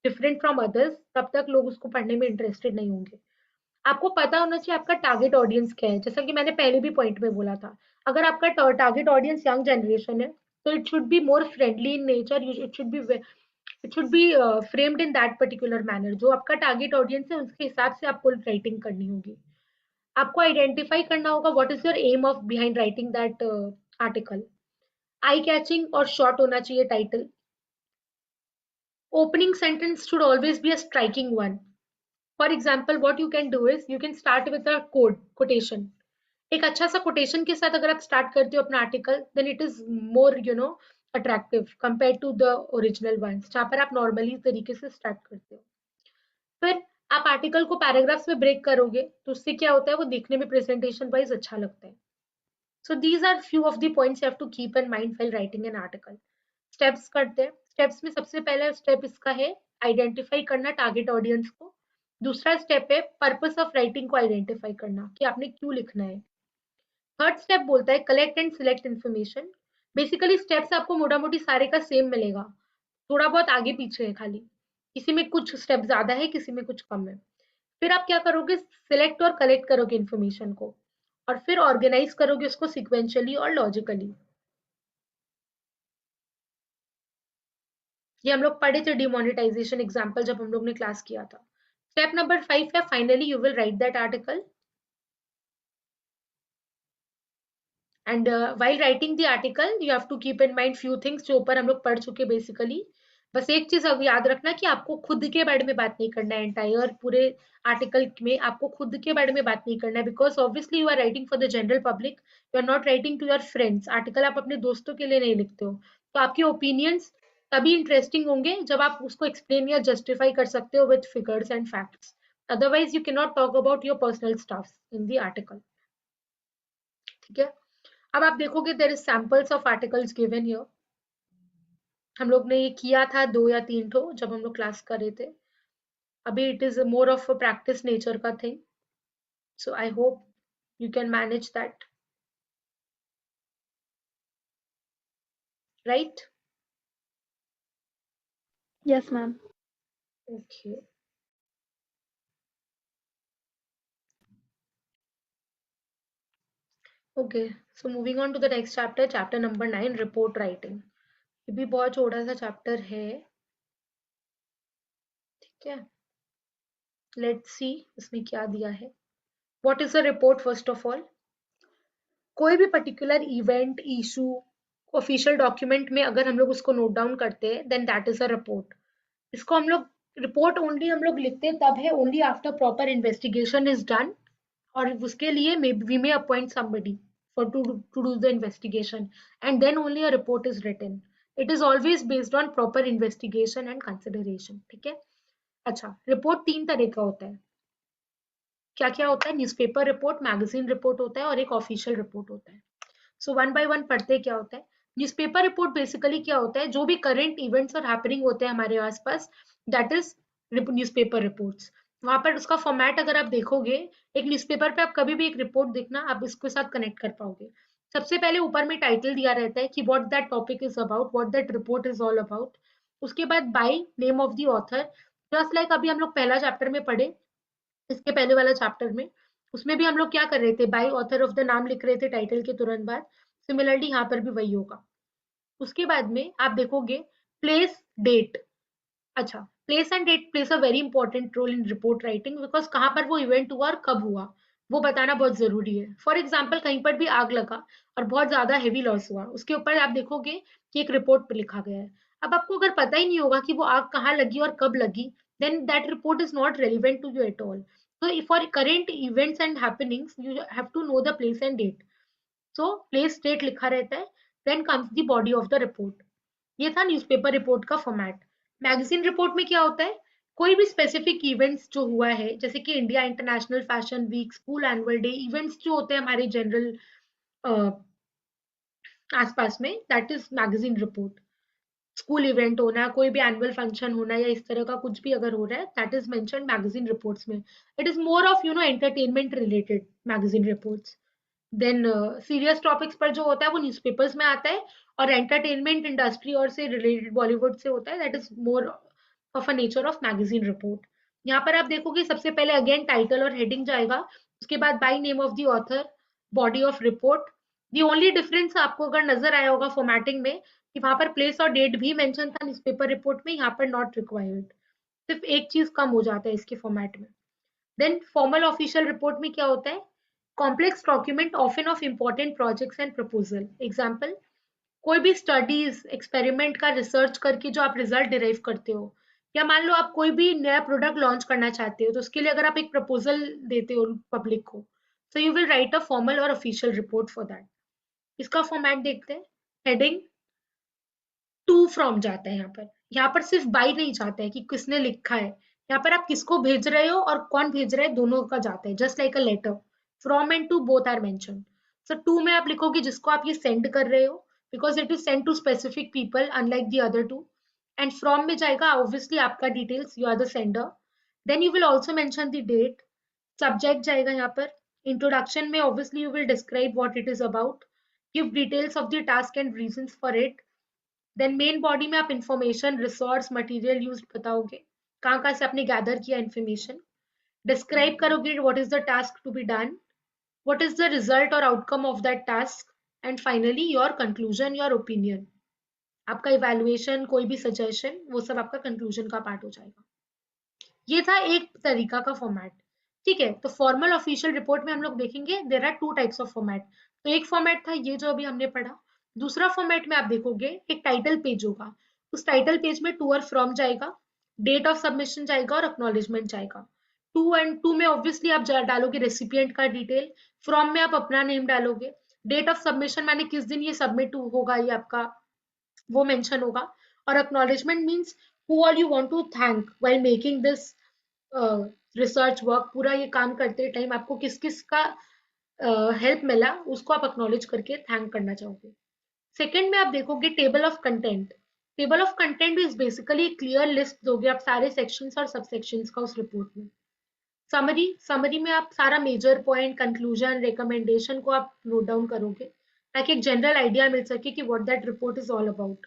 डिफरेंट फ्रॉम अदर्स, तब तक लोग उसको पढ़ने में इंटरेस्टेड नहीं होंगे। आपको पता होना चाहिए आपका टारगेट ऑडियंस क्या है, जैसा कि मैंने पहले भी पॉइंट में बोला था। अगर आपका टारगेट ऑडियंस यंग जनरेशन है, तो it should be more friendly in nature, it should B framed in that particular manner. जो आपका टारगेट ऑडियंस है उसके हिसाब से आपको राइटिंग करनी होगी। आपको आइडेंटिफाई करना होगा what is your aim of behind writing that article. Eye catching और शॉर्ट होना चाहिए title. Opening sentence should always be a striking one. For example what you can do is you can start with a quotation. एक अच्छा सा quotation के साथ अगर आप स्टार्ट करते हो अपना article, then it is more attractive compare to the original ones, जहाँ पर आप नॉर्मली तरीके से स्टार्ट करते हो। फिर आप आर्टिकल को पैराग्राफ्स में ब्रेक करोगे, तो उससे क्या होता है, वो देखने में प्रेजेंटेशन वाइज अच्छा लगता है। So these are few of the points you have to keep in mind while writing an article. Steps करते हैं। स्टेप्स में सबसे पहला स्टेप इसका है आइडेंटिफाई करना टारगेट ऑडियंस को। दूसरा स्टेप है पर्पस ऑफ राइटिंग को आइडेंटिफाई करना, कि आपने क्यों लिखना है। थर्ड स्टेप बोलता है collect and select information. Basically steps आपको मोटा मोटी सारे का सेम मिलेगा, थोड़ा बहुत आगे पीछे है खाली, किसी में कुछ स्टेप ज्यादा है, किसी में कुछ कम है। फिर आप क्या करोगे, सिलेक्ट और कलेक्ट करोगे इन्फॉर्मेशन को, और फिर ऑर्गेनाइज करोगे उसको सिक्वेंशियली और लॉजिकली। ये हम लोग पढ़े थे डिमोनेटाइजेशन एग्जाम्पल जब हम लोग ने क्लास किया था। स्टेप नंबर 5 है finally you will write that article. And while writing the article you have to keep in mind few things, जो ऊपर हम लोग पढ़ चुके बेसिकली। बस एक चीज अब याद रखना कि आपको खुद के बारे में बात नहीं करना है, एंटायर पूरे आर्टिकल में आपको खुद के बारे में बात नहीं करना है, because obviously you are writing for the general public, you are not writing to your friends. Article आप अपने दोस्तों के लिए नहीं लिखते हो, तो आपके ओपिनियंस तभी इंटरेस्टिंग होंगे जब आप उसको एक्सप्लेन या जस्टिफाई कर सकते हो with figures and facts. Otherwise you can not talk about your personal stuff in the article, ठीक है। अब आप देखोगे there is samples of articles given here. हम लोग ने ये किया था 2 या 3 ठो जब हम लोग क्लास कर रहे थे। अभी it is more of a practice nature का thing, so I hope you can manage that, right? Yes, ma'am. Okay, okay. So moving on to the next chapter, chapter number 9, report writing. ये भी बहुत छोटा सा chapter है, ठीक है। Let's see इसमें क्या दिया है। What is a report first of all? कोई भी particular event, issue, official document में अगर हम लोग उसको नोट डाउन करते हैं, then that is a report. इसको हम लोग रिपोर्ट ओनली हम लोग लिखते हैं तब है only after proper investigation is done, और उसके लिए we may appoint somebody for to do the investigation, and then only a report is written. It is always based on proper investigation and consideration. ठीक है। अच्छा, report तीन तरह का होता है। क्या क्या होता है? न्यूज़पेपर रिपोर्ट, मैगजीन रिपोर्ट होता है और एक ऑफिशियल रिपोर्ट होता है। सो वन बाय वन पढ़ते क्या होता है। न्यूज़पेपर रिपोर्ट बेसिकली क्या होता है? जो भी करंट इवेंट्स और हैपनिंग होते हैं हमारे आसपास, दैट इज न्यूज़पेपर रिपोर्ट्स। वहां पर उसका फॉर्मेट अगर आप देखोगे, एक न्यूज़पेपर पे आप कभी भी एक रिपोर्ट देखना, आप इसके साथ कनेक्ट कर पाओगे। सबसे पहले ऊपर में टाइटल दिया रहता है कि what that topic is about, what that report is all about. उसके बाद by name of the author, just like अभी हम लोग पहला चैप्टर में पढ़े, इसके पहले वाला चैप्टर में, उसमें भी हम लोग क्या कर रहे थे? बाय ऑथर ऑफ द नाम लिख रहे थे टाइटल के तुरंत बाद। सिमिलरली यहाँ पर भी वही होगा। उसके बाद में आप देखोगे प्लेस, डेट। अच्छा, place and date place a very important role in report writing, because कहाँ पर वो इवेंट हुआ और कब हुआ, वो बताना बहुत जरूरी है। फॉर एग्जाम्पल, कहीं पर भी आग लगा और बहुत ज्यादा हेवी लॉस हुआ, उसके ऊपर आप देखोगे कि एक रिपोर्ट पे लिखा गया है। अब आपको अगर पता ही नहीं होगा कि वो आग कहाँ लगी और कब लगी, then that report is not relevant to you at all. So for current events and happenings, you have to know the place and date. So place date लिखा रहता है, then comes the body of the report. ये था newspaper report का format. Magazine report में क्या होता है? कोई भी स्पेसिफिक इवेंट्स जो हुआ है, जैसे कि India international fashion week, school annual day, events जो होते हैं हमारे जनरल आसपास में, that is magazine report. School event होना, कोई भी एनुअल फंक्शन होना या इस तरह का कुछ भी अगर हो रहा है, that is mention magazine reports में। It is more of entertainment related magazine reports. Then serious topics पर जो होता है वो न्यूज़पेपर्स में आता है, और एंटरटेनमेंट इंडस्ट्री और से रिलेटेड बॉलीवुड से होता है, that is more of a nature of magazine report. यहाँ पर आप देखोगे सबसे पहले अगेन टाइटल और हेडिंग जाएगा, उसके बाद by name of the author, body of report. The only difference आपको अगर नजर आया होगा फॉर्मेटिंग में, कि वहां पर प्लेस और डेट भी मेंशन था न्यूज़पेपर रिपोर्ट में, यहाँ पर नॉट रिक्वायर्ड। सिर्फ एक चीज कम हो जाता है इसके फॉर्मेट में। देन फॉर्मल ऑफिशियल रिपोर्ट में क्या होता है? Complex document often of important projects and proposal. Example, कोई भी स्टडीज, एक्सपेरिमेंट का रिसर्च करके जो आप रिजल्ट डिराइव करते हो, या मान लो आप कोई भी नया प्रोडक्ट लॉन्च करना चाहते हो, तो उसके लिए अगर आप एक प्रपोजल देते हो पब्लिक को, so you will write a formal और ऑफिशियल रिपोर्ट फॉर दैट। इसका फॉर्मेट देखते हैं। हेडिंग, टू फ्रॉम जाता है यहाँ पर। यहाँ पर सिर्फ बाई नहीं जाता है कि किसने लिखा है, यहाँ पर आप किसको भेज रहे हो और कौन भेज रहा है, दोनों का जाता है, just like a letter. From and to both are mention. So to में आप लिखोगे जिसको आप ये सेंड कर रहे हो, because it is send to specific people unlike the other to. And from में जाएगा ऑब्वियसली आपका details, you are the sender. Then you will also mention the date. Subject जाएगा यहाँ पर। इंट्रोडक्शन में obviously you will describe what it is about, give details of the task and reasons for it. Then main body में आप information, resource, material use बताओगे, कहाँ कहाँ से आपने गैदर किया इन्फॉर्मेशन। डिस्क्राइब करोगे what is the task to be done, what is the result और outcome of that task, and finally your conclusion, your opinion. आपका इवैल्यूएशन, कोई भी सजेशन, वो सब आपका कंक्लूजन का पार्ट हो जाएगा। ये था एक तरीका का फॉर्मेट। ठीक है, तो फॉर्मल ऑफिशियल रिपोर्ट में हम लोग देखेंगे there are two types of format. तो एक फॉर्मेट था ये जो अभी हमने पढ़ा। दूसरा फॉर्मेट में आप देखोगे एक टाइटल पेज होगा, उस टाइटल पेज में टू और फ्रॉम जाएगा, डेट ऑफ सबमिशन जाएगा और एक्नॉलेजमेंट जाएगा। टू एंड टू में ऑब्वियसली आप डालोगे रेसिपिएंट का डिटेल, फ्रॉम में आप अपना नेम डालोगे, डेट ऑफ सबमिशन माने किस दिन ये सबमिट होगा ये आपका, वो मेंशन होगा, और acknowledgement means who all you want to thank while making this research work. पूरा ये काम करते टाइम आपको किस किस का हेल्प मिला, उसको आप एक्नॉलेज करके थैंक करना चाहोगे। सेकंड में आप देखोगे table of content. Table of content is basically clear list दोगे आप सारे सेक्शंस और सब सेक्शंस का उस रिपोर्ट में। समरी, समरी में आप सारा मेजर पॉइंट, कंक्लूजन, रिकमेंडेशन को आप नोट डाउन करोगे, ताकि एक जनरल आइडिया मिल सके कि what that report is all about.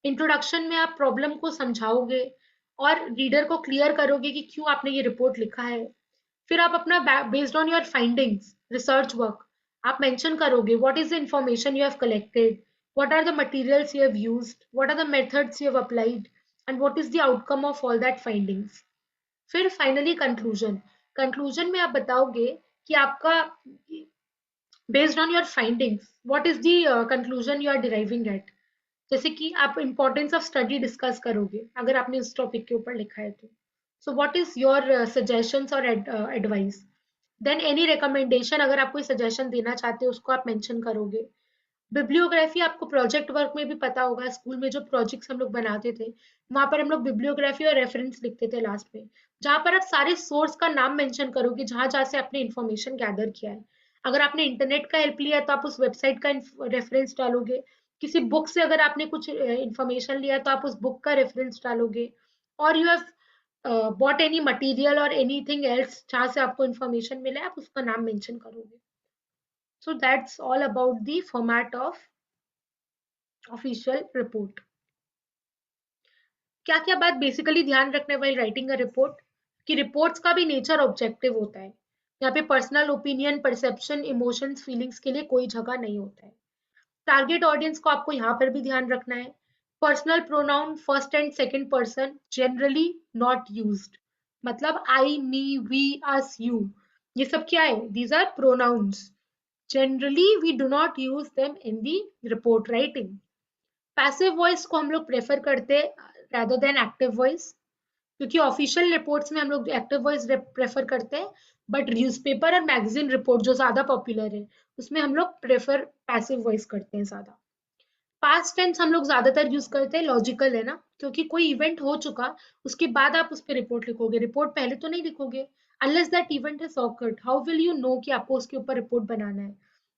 Introduction में आप प्रॉब्लम को समझाओगे और रीडर को क्लियर करोगे कि क्यों आपने ये रिपोर्ट लिखा है। फिर आप अपना based on your findings, research work, आप मेंशन करोगे what is the information you have collected, what are the materials you have used, what are the methods you have applied, and what is the outcome of all that findings. फिर finally conclusion. Conclusion में आप बताओगे कि आपका based on your findings what is the conclusion you are deriving at. जैसे कि आप importance of study discuss करोगे अगर आपने उस टॉपिक के ऊपर लिखा है तो। So what is your suggestions और एडवाइस। देन एनी रिकमेंडेशन, अगर आप कोई सजेशन देना चाहते हो उसको आप मेंशन करोगे। बिब्लियोग्राफी आपको प्रोजेक्ट वर्क में भी पता होगा, स्कूल में जो प्रोजेक्ट्स हम लोग बनाते थे वहां पर हम लोग बिब्लियोग्राफी और रेफरेंस लिखते थे लास्ट में, जहां पर आप सारे सोर्स का नाम मेंशन करोगे जहां जहां से आपने इन्फॉर्मेशन गैदर किया है। अगर आपने इंटरनेट का हेल्प लिया है तो आप उस वेबसाइट का रेफरेंस डालोगे। किसी बुक से अगर आपने कुछ इन्फॉर्मेशन लिया है तो आप उस बुक का रेफरेंस डालोगे। और you have bought any material और एनीथिंग एल्स जहां से आपको इन्फॉर्मेशन मिला है आप उसका नाम मेंशन करोगे। So that's all about the format of official report. क्या क्या बात बेसिकली ध्यान रखने वाली राइटिंग अ रिपोर्ट, कि रिपोर्ट्स का भी नेचर ऑब्जेक्टिव होता है। यहाँ पे personal opinion, perception, emotions, feelings के लिए कोई जगह नहीं होता है। टारगेट ऑडियंस को आपको यहाँ पर भी ध्यान रखना है। Personal pronoun first and second person generally not used, मतलब आई, मी, वी, अस, यू, ये सब क्या है, these are pronouns. Generally we do not use them in the report writing. Passive voice को हम लोग प्रेफर करते हैं rather देन एक्टिव वॉइस, क्योंकि ऑफिशियल रिपोर्ट्स में हम लोग एक्टिव वॉइस प्रेफर करते हैं, बट न्यूज़पेपर और मैगजीन रिपोर्ट जो ज्यादा पॉपुलर है उसमें हम लोग प्रेफर पैसिव वॉइस करते हैं ज्यादा। पास्ट टेंस हम लोग ज्यादातर यूज करते हैं, लॉजिकल है ना, क्योंकि कोई इवेंट हो चुका उसके बाद आप उस पर रिपोर्ट लिखोगे, रिपोर्ट पहले तो नहीं लिखोगे। Unless that event is awkward how will you know कि आपको उसके ऊपर रिपोर्ट बनाना है।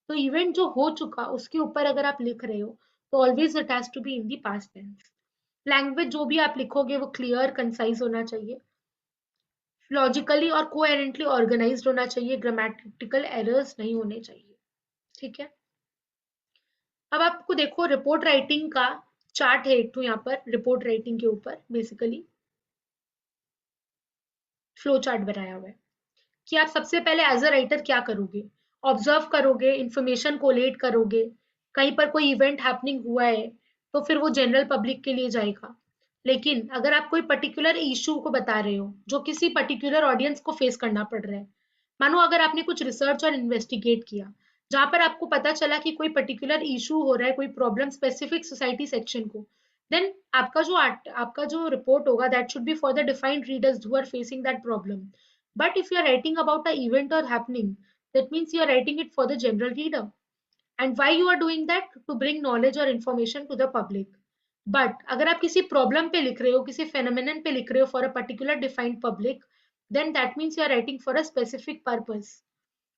तो इवेंट जो हो चुका उसके ऊपर अगर आप लिख रहे हो तो always it has to be in the past tense. Language जो भी आप लिखोगे वो क्लियर कंसाइज होना चाहिए, लॉजिकली और कोहेरेंटली ऑर्गेनाइज्ड होना चाहिए, ग्रामेटिकल एरर्स नहीं होने चाहिए। ठीक है, अब आपको देखो रिपोर्ट राइटिंग का चार्ट है एक तो यहाँ पर रिपोर्ट राइटिंग के ऊपर बेसिकली फ्लो चार्ट बनाया हुआ है कि आप सबसे पहले एज अ राइटर क्या करोगे। ऑब्जर्व करोगे, इंफॉर्मेशन कोलेट करोगे, कहीं पर कोई इवेंट हैपनिंग हुआ है तो फिर वो जनरल पब्लिक के लिए जाएगा। लेकिन अगर आप कोई पर्टिकुलर इशू को बता रहे हो जो किसी पर्टिकुलर ऑडियंस को फेस करना पड़ रहा है, मानो अगर आपने कुछ रिसर्च और इन्वेस्टिगेट किया जहां पर आपको पता चला कि कोई पर्टिकुलर इशू हो रहा है, कोई प्रॉब्लम स्पेसिफिक सोसाइटी सेक्शन को, देन आपका जो रिपोर्ट होगा that should be for the defined readers who are facing that problem. But if you are writing about an event or happening, that means you are writing it for the general reader. And why you are doing that? To bring knowledge or information to the public. But अगर आप किसी problem पे लिख रहे हो, किसी phenomenon पे लिख रहे हो for a particular defined public, then that means you are writing for a specific purpose.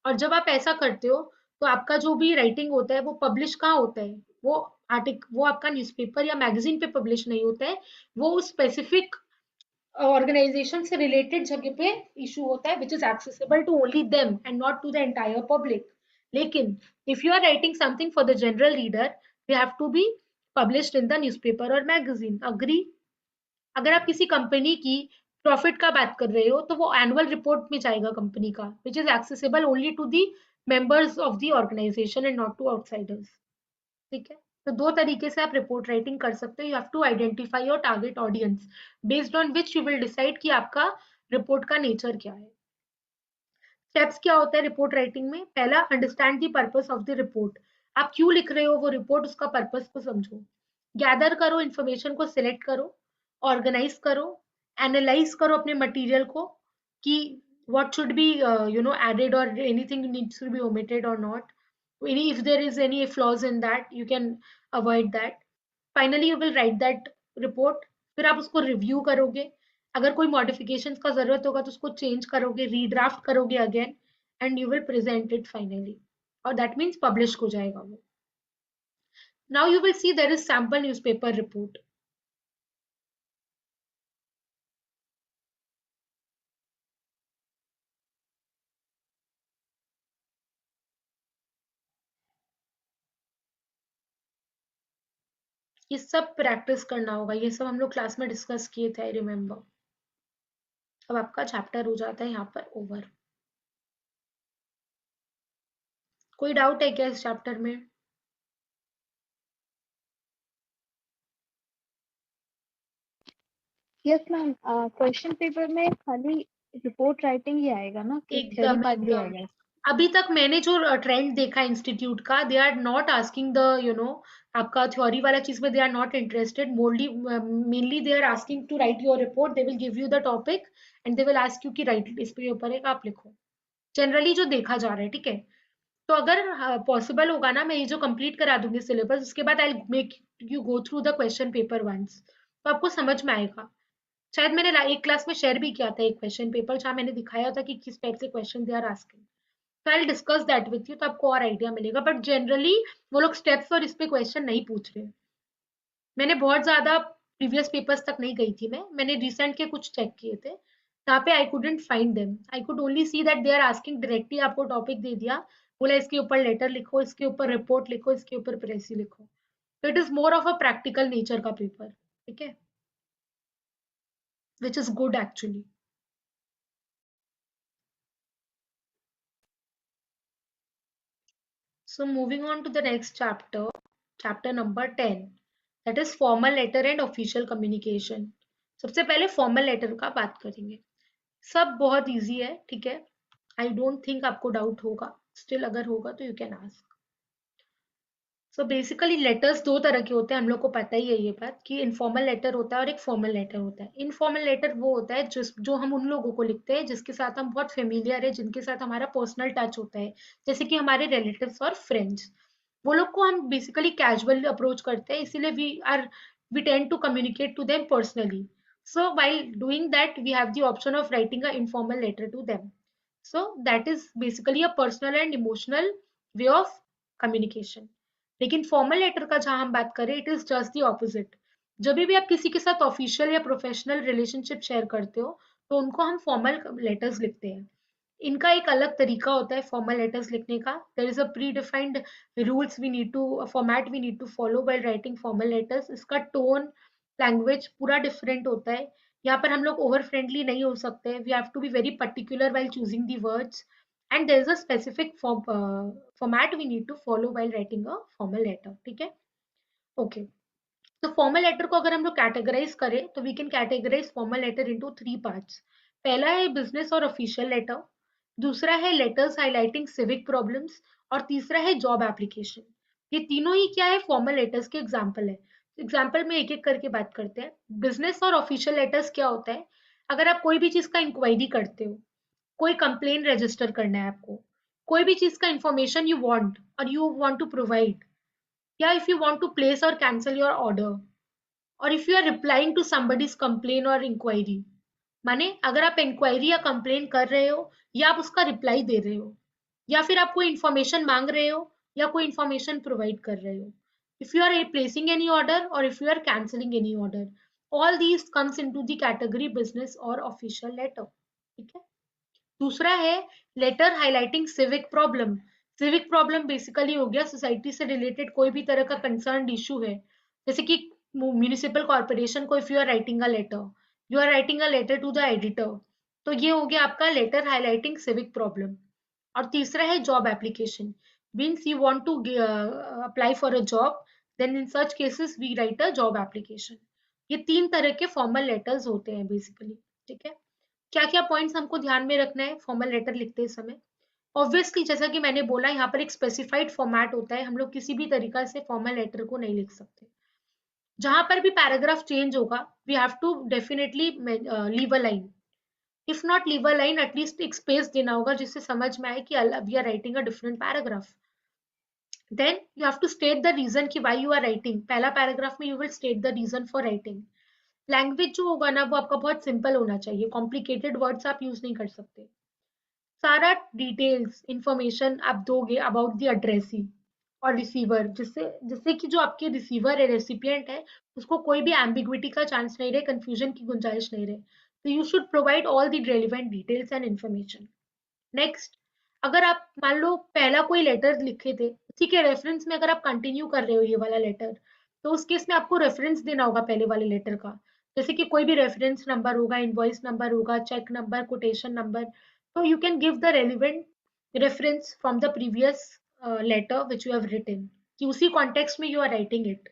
और जब आप ऐसा करते हो तो आपका जो भी राइटिंग होता है वो पब्लिश कहाँ होता है, वो वो आपका न्यूज़पेपर या मैगजीन पे पब्लिश नहीं होता है, वो उस स्पेसिफिक ऑर्गेनाइजेशन से रिलेटेड जगह पे इशू होता है which is accessible to only them and not to the entire public. लेकिन if you are writing something for the general reader they have to be published in the newspaper और magazine. Agree. अगर आप किसी company की profit का बात कर रहे हो तो वो एनुअल रिपोर्ट में जाएगा कंपनी का which is accessible only to the members of the organisation and not to outsiders. ठीक है, तो दो तरीके से आप रिपोर्ट राइटिंग कर सकते हो। You have to identify your target audience based on which you will decide कि आपका रिपोर्ट का नेचर क्या है। स्टेप्स क्या होता है रिपोर्ट राइटिंग में। पहला, understand the purpose of the report. आप क्यों लिख रहे हो वो रिपोर्ट, उसका पर्पस को समझो। गैदर करो, इंफॉर्मेशन को सिलेक्ट करो, ऑर्गेनाइज करो, एनालाइज करो अपने मटेरियल को कि what should be added or anything needs to be omitted or not. If there is any flaws in that you can avoid that. Finally you will write that report, फिर आप उसको review करोगे, अगर कोई modifications का जरूरत होगा तो उसको चेंज करोगे, रीड्राफ्ट करोगे again, and you will present it finally, और दैट मीन्स पब्लिश हो जाएगा वो। Now you will see there is sample newspaper report. ये सब प्रैक्टिस करना होगा, ये सब हम लोग क्लास में डिस्कस किए थे, आई रिमेम्बर। अब आपका चैप्टर हो जाता है यहाँ पर ओवर। कोई डाउट है क्या इस चैप्टर में? यस मैम, क्वेश्चन पेपर में खाली रिपोर्ट राइटिंग ही आएगा ना कि थ्योरी एकदम पार्ट भी एकदम आएगा? अभी तक मैंने जो ट्रेंड देखा इंस्टीट्यूट का, they are not asking the आपका थ्योरी वाला चीज में they are not interested, morally mainly they are asking to write your report, they will give you the topic and they will ask you कि write इस पे ऊपर एक आप लिखो, जनरली जो देखा जा रहा है, ठीक है। तो अगर पॉसिबल होगा ना, मैं ये जो कंप्लीट करा दूंगी सिलेबस, उसके बाद I make you go through the question paper once, तो आपको समझ में आएगा। शायद मैंने एक क्लास में शेयर भी किया था एक क्वेश्चन पेपर, जहाँ मैंने दिखाया था कि किस टाइप से क्वेश्चन दे आर आस्किंग, तो I discuss that with you, तो आपको और आइडिया मिलेगा। बट जनरली वो लोग स्टेप्स और इस पे क्वेश्चन नहीं पूछ रहे। मैंने बहुत ज्यादा प्रीवियस पेपर्स तक नहीं गई थी, मैंने रिसेंट के कुछ चेक किए थे, यहाँ पे I couldn't find them, I could only see that they are asking directly, आपको टॉपिक दे दिया, बोला इसके ऊपर लेटर लिखो, इसके ऊपर रिपोर्ट लिखो, इसके ऊपर प्रेसी लिखो, तो it is more of a practical nature का पेपर, ठीक है, which is good actually. So moving on to the next chapter, chapter number 10, that is formal letter and official communication. सबसे पहले फॉर्मल लेटर का बात करेंगे। सब बहुत इजी है, ठीक है, आई डोंट थिंक आपको डाउट होगा, स्टिल अगर होगा तो you can ask. So basically letters दो तरह के होते हैं, हम लोग को पता ही है ये बात, कि इनफॉर्मल लेटर होता है और एक फॉर्मल लेटर होता है। इनफॉर्मल लेटर वो होता है जो हम उन लोगों को लिखते हैं जिसके साथ हम बहुत फेमिलियर है, जिनके साथ हमारा पर्सनल टच होता है, जैसे कि हमारे रिलेटिव्स और फ्रेंड्स, वो लोग को हम बेसिकली कैजुअली अप्रोच करते हैं, इसीलिए we tend to communicate to them personally. So while doing that, we have the option of writing an informal letter to them. So that is basically a personal and emotional way of communication. लेकिन formal letter का जहां हम बात करें, it is just the opposite. जब भी आप किसी के साथ ऑफिशियल या प्रोफेशनल रिलेशनशिप शेयर करते हो, तो उनको हम फॉर्मल लेटर्स लिखते हैं। इनका एक अलग तरीका होता है फॉर्मल लेटर्स लिखने का, there is a predefined rules we need to format we need to follow while writing formal letters. इसका टोन, लैंग्वेज पूरा डिफरेंट होता है। यहाँ पर हम लोग ओवर फ्रेंडली नहीं हो सकते, we have to be very particular while choosing the words, and there is a specific format we need to follow while writing a formal letter, ठीक है। ओके, तो फॉर्मल लेटर को अगर हम लोग कैटेगराइज करें, तो we can categorise formal letter into 3 parts. पहला है बिजनेस और ऑफिशियल लेटर, दूसरा है लेटर्स हाइलाइटिंग सिविक प्रॉब्लम्स, और तीसरा है जॉब एप्लीकेशन। ये तीनों ही क्या है, फॉर्मल लेटर्स के एग्जाम्पल है। एग्जाम्पल में एक एक करके बात करते हैं। बिजनेस और ऑफिशियल लेटर्स क्या होता है, अगर आप कोई भी चीज का इंक्वायरी करते हो, कोई कंप्लेन रजिस्टर करना है आपको, कोई भी चीज का इंफॉर्मेशन यू वांट और यू वांट टू प्रोवाइड, या if you want to place or cancel your order, or if you are replying to somebody's complaint or inquiry, माने अगर आप इंक्वायरी या कंप्लेन कर रहे हो, या आप उसका रिप्लाई दे रहे हो, या फिर आप कोई इंफॉर्मेशन मांग रहे हो, या कोई इंफॉर्मेशन प्रोवाइड कर रहे हो, if you are placing any order or if you are canceling any order, all these comes into the category business or official letter, ठीक है। दूसरा है letter highlighting civic problem. Civic problem basically हो गया society से related कोई भी तरह का कंसर्न इशू है, जैसे कि म्यूनिसिपल कॉर्पोरेशन को if you are writing a letter, you are writing a letter to the editor, तो ये हो गया आपका लेटर हाइलाइटिंग सिविक प्रॉब्लम। और तीसरा है job application, means you want to apply for a job, then in such cases we write a job application. ये तीन तरह के फॉर्मल लेटर्स होते हैं बेसिकली, ठीक है। क्या क्या पॉइंट्स हमको ध्यान में रखना है फॉर्मल लेटर लिखते समय। ऑब्वियसली जैसा कि मैंने बोला, यहाँ पर एक स्पेसिफाइड फॉर्मेट होता है, हम लोग किसी भी तरीका से फॉर्मल लेटर को नहीं लिख सकते। जहां पर भी पैराग्राफ चेंज होगा, we have to definitely leave a line, if not leave a line at least एक स्पेस देना होगा, जिससे समझ में आए कि we are writing a different paragraph. Then you have to state the reason कि व्हाई यू आर राइटिंग। पहला पैराग्राफ में you will state the reason for writing. Language जो होगा ना, वो आपका बहुत सिंपल होना चाहिए, कॉम्प्लिकेटेड वर्ड्स आप यूज नहीं कर सकते। सारा डिटेल्स इंफॉर्मेशन आप दोगे अबाउट द एड्रेसी और रिसीवर, जिससे जिससे कि जो आपके रिसीवर है, रेसिपिएंट है, उसको कोई भी एम्बिग्विटी का चांस नहीं रहे, कंफ्यूजन की गुंजाइश नहीं रहे। तो you should provide all the relevant details and information. Next, अगर आप मान लो पहला कोई लेटर लिखे थे, उसी के रेफरेंस में अगर आप कंटिन्यू कर रहे हो ये वाला लेटर, तो उस केस में आपको रेफरेंस देना होगा पहले वाले लेटर का, जैसे कि कोई भी रेफरेंस नंबर होगा, इनवॉइस नंबर होगा, चेक नंबर, कोटेशन नंबर, तो you can give the relevant reference from the previous letter which you have written, कि उसी कॉन्टेक्स्ट में you are writing it.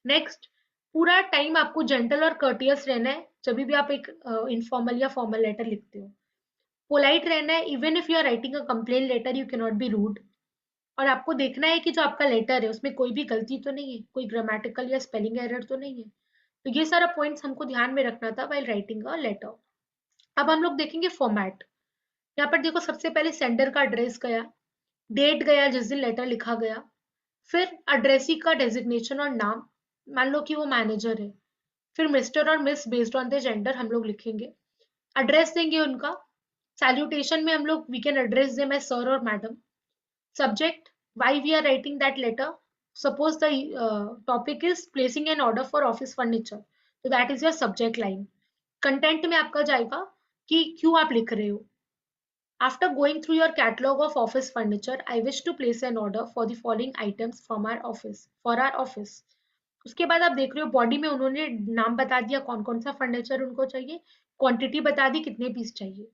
Next, पूरा टाइम आपको जेंटल और कर्टियस रहना है जब भी आप एक इनफॉर्मल या फॉर्मल लेटर लिखते हो। पोलाइट रहना है, even if you are writing a complain letter you can not be rude. और आपको देखना है कि जो आपका लेटर है उसमें कोई भी गलती तो नहीं है, कोई ग्रामेटिकल या स्पेलिंग एरर तो नहीं है। तो ये सारा पॉइंट्स हमको ध्यान में रखना था व्हाइल राइटिंग अ लेटर। अब हम लोग देखेंगे फॉर्मेट। यहाँ पर देखो सबसे पहले सेंडर का एड्रेस गया, डेट गया जिस दिन लेटर लिखा गया, फिर एड्रेसी का डेजिग्नेशन और नाम, मान लो कि वो मैनेजर है, फिर मिस्टर और miss based on the gender हम लोग लिखेंगे, एड्रेस देंगे उनका। सैल्यूटेशन में हम लोग we can address them as sir और madam. Subject, why we are writing that letter. Suppose the topic is placing an order for office furniture, so that is your subject line. Content में आपका जाएगा कि क्यों आप लिख रहे हो। After going through your catalog of office furniture, I wish to place an order for the following items from our office, for our office. उसके बाद आप देख रहे हो बॉडी में उन्होंने नाम बता दिया कौन कौन सा फर्नीचर उनको चाहिए, क्वांटिटी बता दी कितने पीस चाहिए,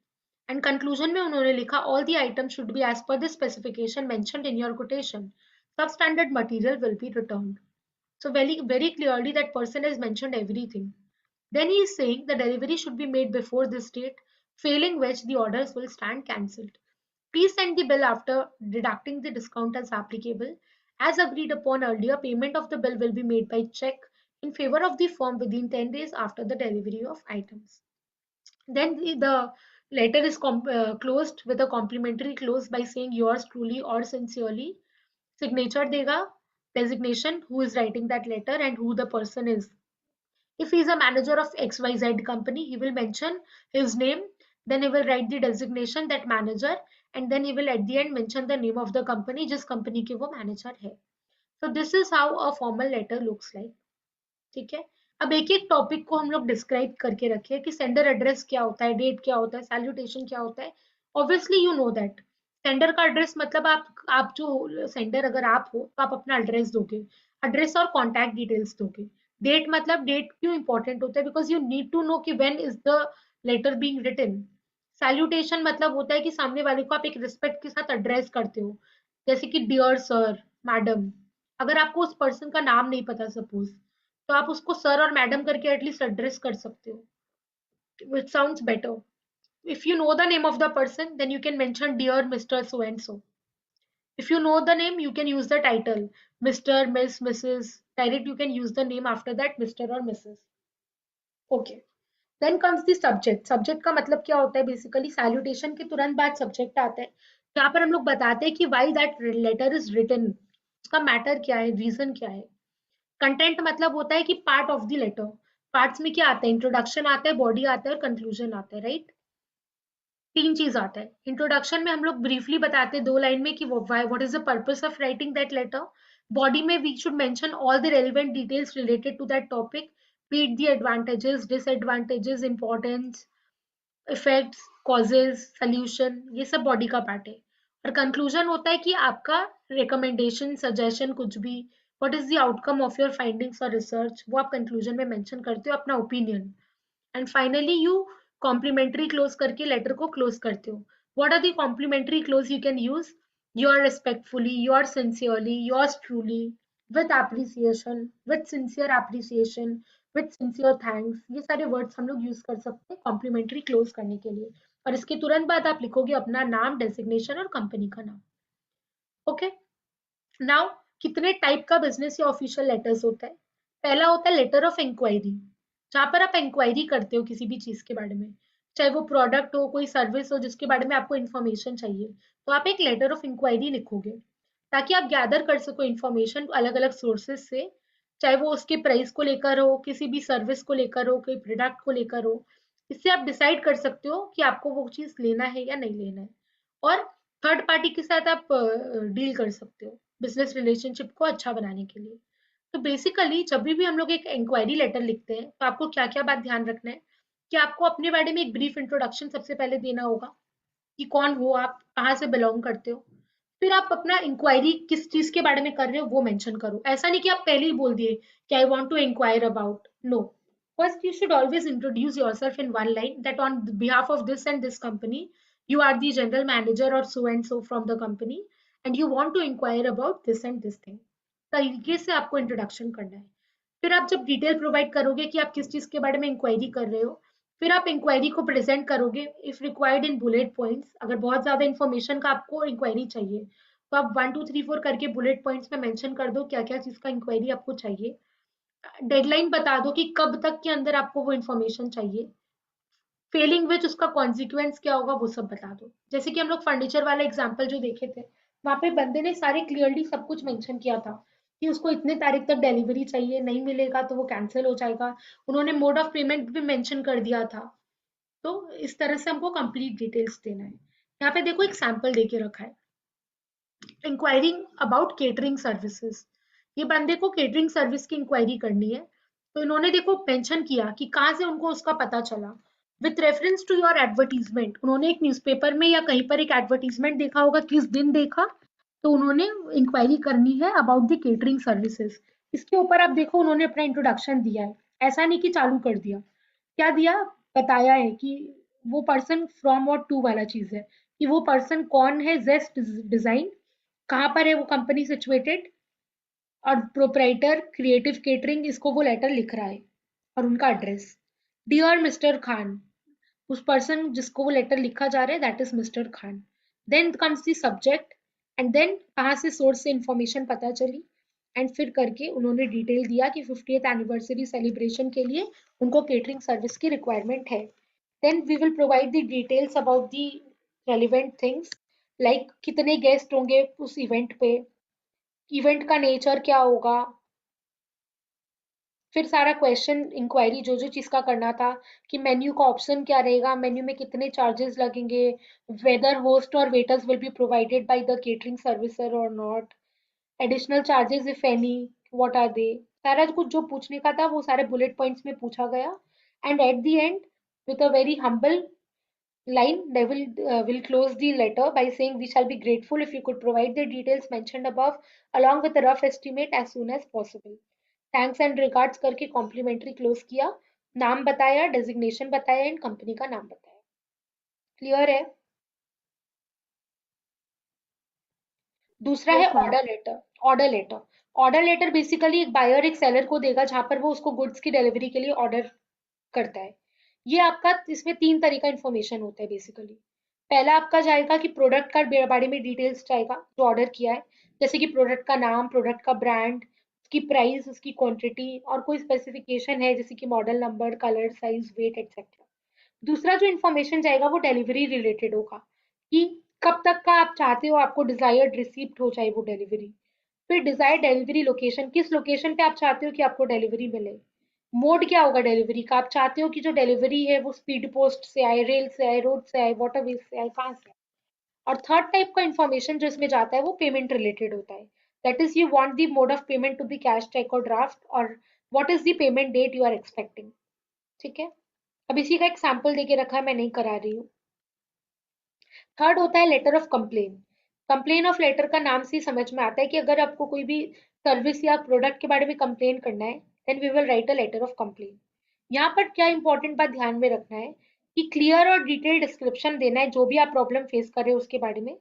एंड कंक्लूजन में उन्होंने लिखा all the item should be as per the specification mentioned in your quotation, सब standard material will be returned. So very clearly that person has mentioned everything. Then he is saying the delivery should be made before this date, failing which the orders will stand cancelled. Please send the bill after deducting the discount as applicable. As agreed upon earlier, payment of the bill will be made by check in favor of the firm within 10 days after the delivery of items. Then the letter is closed with a complimentary clause by saying yours truly or sincerely. Signature dega, designation, who is writing that letter and who the person is. If he is a manager of XYZ company, he will mention his name, then he will write the designation that manager, and then he will at the end mention the name of the company जिस company के वो manager है. So this is how a formal letter looks like. ठीक है, अब एक एक topic को हम लोग डिस्क्राइब करके रखे कि सेंडर एड्रेस क्या होता है, डेट क्या होता है, सैल्यूटेशन क्या होता है। Obviously you know that sender का एड्रेस मतलब आप जो सेंडर अगर आप हो तो आप अपना एड्रेस दोगे, एड्रेस और कॉन्टैक्ट डिटेल्स दोगे। डेट मतलब डेट क्यों इंपॉर्टेंट होता है, because you need to know कि when is the letter being written. Salutation मतलब होता है कि सामने वाले को आप एक रिस्पेक्ट के साथ एड्रेस करते हो, जैसे कि डियर सर, मैडम। अगर आपको उस पर्सन का नाम नहीं पता सपोज, तो आप उसको सर और मैडम करके एटलीस्ट एड्रेस कर सकते हो, which sounds better. If you know the name of the person, then you can mention dear Mr. So and so. If you know the name, you can use the title Mr., Miss, Mrs. Direct, you can use the name after that Mr. or Mrs. Okay. Then comes the subject. Subject का मतलब क्या होता है, basically salutation के तुरंत बाद subject आता है, जहाँ पर हम लोग बताते हैं कि why that letter is written, उसका मैटर क्या है, रीजन क्या है। कंटेंट मतलब होता है कि part of the letter. Parts में क्या आता है, इंट्रोडक्शन आता है, बॉडी आता है और कंक्लूजन आता है, राइट। तीन चीज आता है। इंट्रोडक्शन में हम लोग ब्रीफली बताते हैं 2 लाइन में कि what is the purpose of writing that letter. Body में we should mention all the relevant details related to that topic, be it the advantages, disadvantages, importance, effects, causes, solution, ये सब body का part है। और conclusion होता है कि आपका रिकमेंडेशन, सजेशन, कुछ भी, what is the outcome of your findings और रिसर्च, वो आप कंक्लूजन में मेंशन करते हो, अपना opinion. And finally you complimentary close करके लेटर को क्लोज करते हो। What are the complimentary close you can use, your respectfully, your sincerely, yours truly, with appreciation, with sincere appreciation, with sincere thanks, ये सारे words हम लोग use कर सकते हैं कॉम्प्लीमेंट्री क्लोज करने के लिए। और इसके तुरंत बाद आप लिखोगे अपना नाम, डेजिग्नेशन और कंपनी का नाम। ओके, नाउ कितने टाइप का बिजनेस या ऑफिशियल लेटर्स होता है। पहला होता है लेटर ऑफ इंक्वायरी, जहां पर आप इंक्वायरी करते हो किसी भी चीज के बारे में, चाहे वो प्रोडक्ट हो, कोई सर्विस हो जिसके बारे में आपको इन्फॉर्मेशन चाहिए, तो आप एक लेटर ऑफ इंक्वायरी लिखोगे ताकि आप गैदर कर सको इन्फॉर्मेशन अलग अलग सोर्सेज से, चाहे वो उसके प्राइस को लेकर हो, किसी भी सर्विस को लेकर हो, कोई प्रोडक्ट को लेकर हो। इससे आप डिसाइड कर सकते हो कि आपको वो चीज लेना है या नहीं लेना है, और थर्ड पार्टी के साथ आप डील कर सकते हो बिजनेस रिलेशनशिप को अच्छा बनाने के लिए। तो बेसिकली जब भी हम लोग एक इंक्वायरी लेटर लिखते हैं तो आपको क्या क्या बात ध्यान रखना है कि आपको अपने बारे में एक ब्रीफ इंट्रोडक्शन सबसे पहले देना होगा कि कौन हो आप, कहाँ से बिलोंग करते हो। फिर आप अपना इंक्वायरी किस चीज के बारे में कर रहे हो वो मेंशन करो। ऐसा नहीं कि आप पहले ही बोल दिए कि I want to inquire about, no. First you should always introduce yourself in one line that on behalf of this and this company you are the general manager or so and so from the company and you want to inquire about this and this thing। तरीके से आपको introduction करना है। फिर आप जब detail provide करोगे कि आप किस चीज के बारे में इंक्वायरी कर रहे हो, फिर आप इंक्वायरी को प्रेजेंट करोगे if required in bullet points. अगर बहुत ज्यादा इन्फॉर्मेशन का आपको इंक्वायरी चाहिए तो आप 1 2 3 4 करके बुलेट पॉइंट्स में मेंशन कर दो क्या क्या चीज का इंक्वायरी आपको चाहिए। डेडलाइन बता दो कि कब तक के अंदर आपको वो इन्फॉर्मेशन चाहिए। फेलिंग विच उसका कॉन्सिक्वेंस क्या होगा वो सब बता दो। जैसे कि हम लोग फर्नीचर वाला एग्जाम्पल जो देखे थे, वहां पे बंदे ने सारे क्लियरली सब कुछ मेंशन किया था कि उसको इतने तारीख तक डिलीवरी चाहिए, नहीं मिलेगा तो वो कैंसिल हो जाएगा। उन्होंने मोड ऑफ पेमेंट भी मेंशन कर दिया था। तो इस तरह से हमको कंप्लीट डिटेल्स देना है। यहाँ पे देखो एक सैंपल दे के रखा है, इंक्वायरिंग अबाउट केटरिंग सर्विसेज। ये बंदे को केटरिंग सर्विस की इंक्वायरी करनी है। तो इन्होंने देखो मेंशन किया कि कहाँ से उनको उसका पता चला। With reference to your advertisement, उन्होंने एक न्यूज़पेपर में या कहीं पर एक एडवर्टीजमेंट देखा होगा, किस दिन देखा, तो उन्होंने इंक्वायरी करनी है अबाउट द केटरिंग सर्विसेज। इसके ऊपर आप देखो उन्होंने अपना इंट्रोडक्शन दिया है, ऐसा नहीं कि चालू कर दिया। क्या दिया, बताया है कि वो पर्सन फ्रॉम और टू वाला चीज है, कि वो पर्सन कौन है, जेस्ट डिजाइन, कहाँ पर है वो कंपनी सिचुएटेड, और प्रोप्राइटर क्रिएटिव केटरिंग, इसको वो लेटर लिख रहा है, और उनका एड्रेस। डियर मिस्टर खान, उस पर्सन जिसको वो लेटर लिखा जा रहा है that is mister Khan. Then comes the subject, and then कहाँ से सोर्स से इंफॉर्मेशन पता चली, एंड फिर करके उन्होंने डिटेल दिया कि 50th एनिवर्सरी सेलिब्रेशन के लिए उनको केटरिंग सर्विस की रिक्वायरमेंट है। Then we will provide the details about the relevant things, like कितने गेस्ट होंगे उस इवेंट पे, इवेंट का नेचर क्या होगा, फिर सारा क्वेश्चन इंक्वायरी जो जो चीज़ का करना था, कि मेन्यू का ऑप्शन क्या रहेगा, मेन्यू में कितने चार्जेस लगेंगे, वेदर होस्ट और waiters will be provided by the catering servicer और not, additional charges if any, what are they. सारा कुछ जो पूछने का था वो सारे बुलेट पॉइंट्स में पूछा गया। And at the end, with a very humble line, they will close the letter by saying we shall be grateful if you could provide the details mentioned above along with a rough estimate as soon as possible. Thanks and regards करके complimentary close किया, नाम बताया, designation बताया, and company का नाम बताया। Clear है। दूसरा है Yes, ma'am. Order letter. Order letter, order letter basically एक बायर एक सेलर को देगा जहां पर वो उसको गुड्स की डिलीवरी के लिए ऑर्डर करता है। ये आपका, इसमें 3 तरह का इंफॉर्मेशन होता है बेसिकली। पहला आपका जाएगा कि प्रोडक्ट का बारे में डिटेल्स जाएगा जो ऑर्डर किया है, जैसे कि प्रोडक्ट का नाम, प्रोडक्ट का ब्रांड, उसकी प्राइस, उसकी क्वांटिटी, और कोई स्पेसिफिकेशन है जैसे कि model number, colour, size, weight etcetera. दूसरा जो इन्फॉर्मेशन जाएगा वो डिलीवरी रिलेटेड होगा, कि कब तक का आप चाहते हो आपको डिजायर्ड रिसीप्ट हो जाए वो डिलीवरी। फिर डिजायर्ड डिलीवरी लोकेशन, किस लोकेशन पे आप चाहते हो कि आपको डिलीवरी मिले। मोड क्या होगा डिलीवरी का, आप चाहते हो कि जो डिलीवरी है वो स्पीड पोस्ट से आए, रेल से आए, रोड से आए, वाटरवेज से आए, कहाँ से आए। और थर्ड टाइप का इन्फॉर्मेशन जो इसमें जाता है वो पेमेंट रिलेटेड होता है। That is you want the mode of payment to be cash, cheque और ड्राफ्ट, और what is the payment date you are expecting. ठीक है। अब इसी का एक सैंपल देके रखा है, मैं नहीं करा रही हूँ। थर्ड होता है letter of complain. Complain of letter का नाम से ही समझ में आता है कि अगर आपको कोई भी सर्विस या प्रोडक्ट के बारे में कंप्लेन करना है, then we will write a letter of complain. यहाँ पर क्या इंपॉर्टेंट बात ध्यान में रखना है कि क्लियर और डिटेल डिस्क्रिप्शन देना है जो भी आप प्रॉब्लम फेस कर रहे हो उसके बारे में।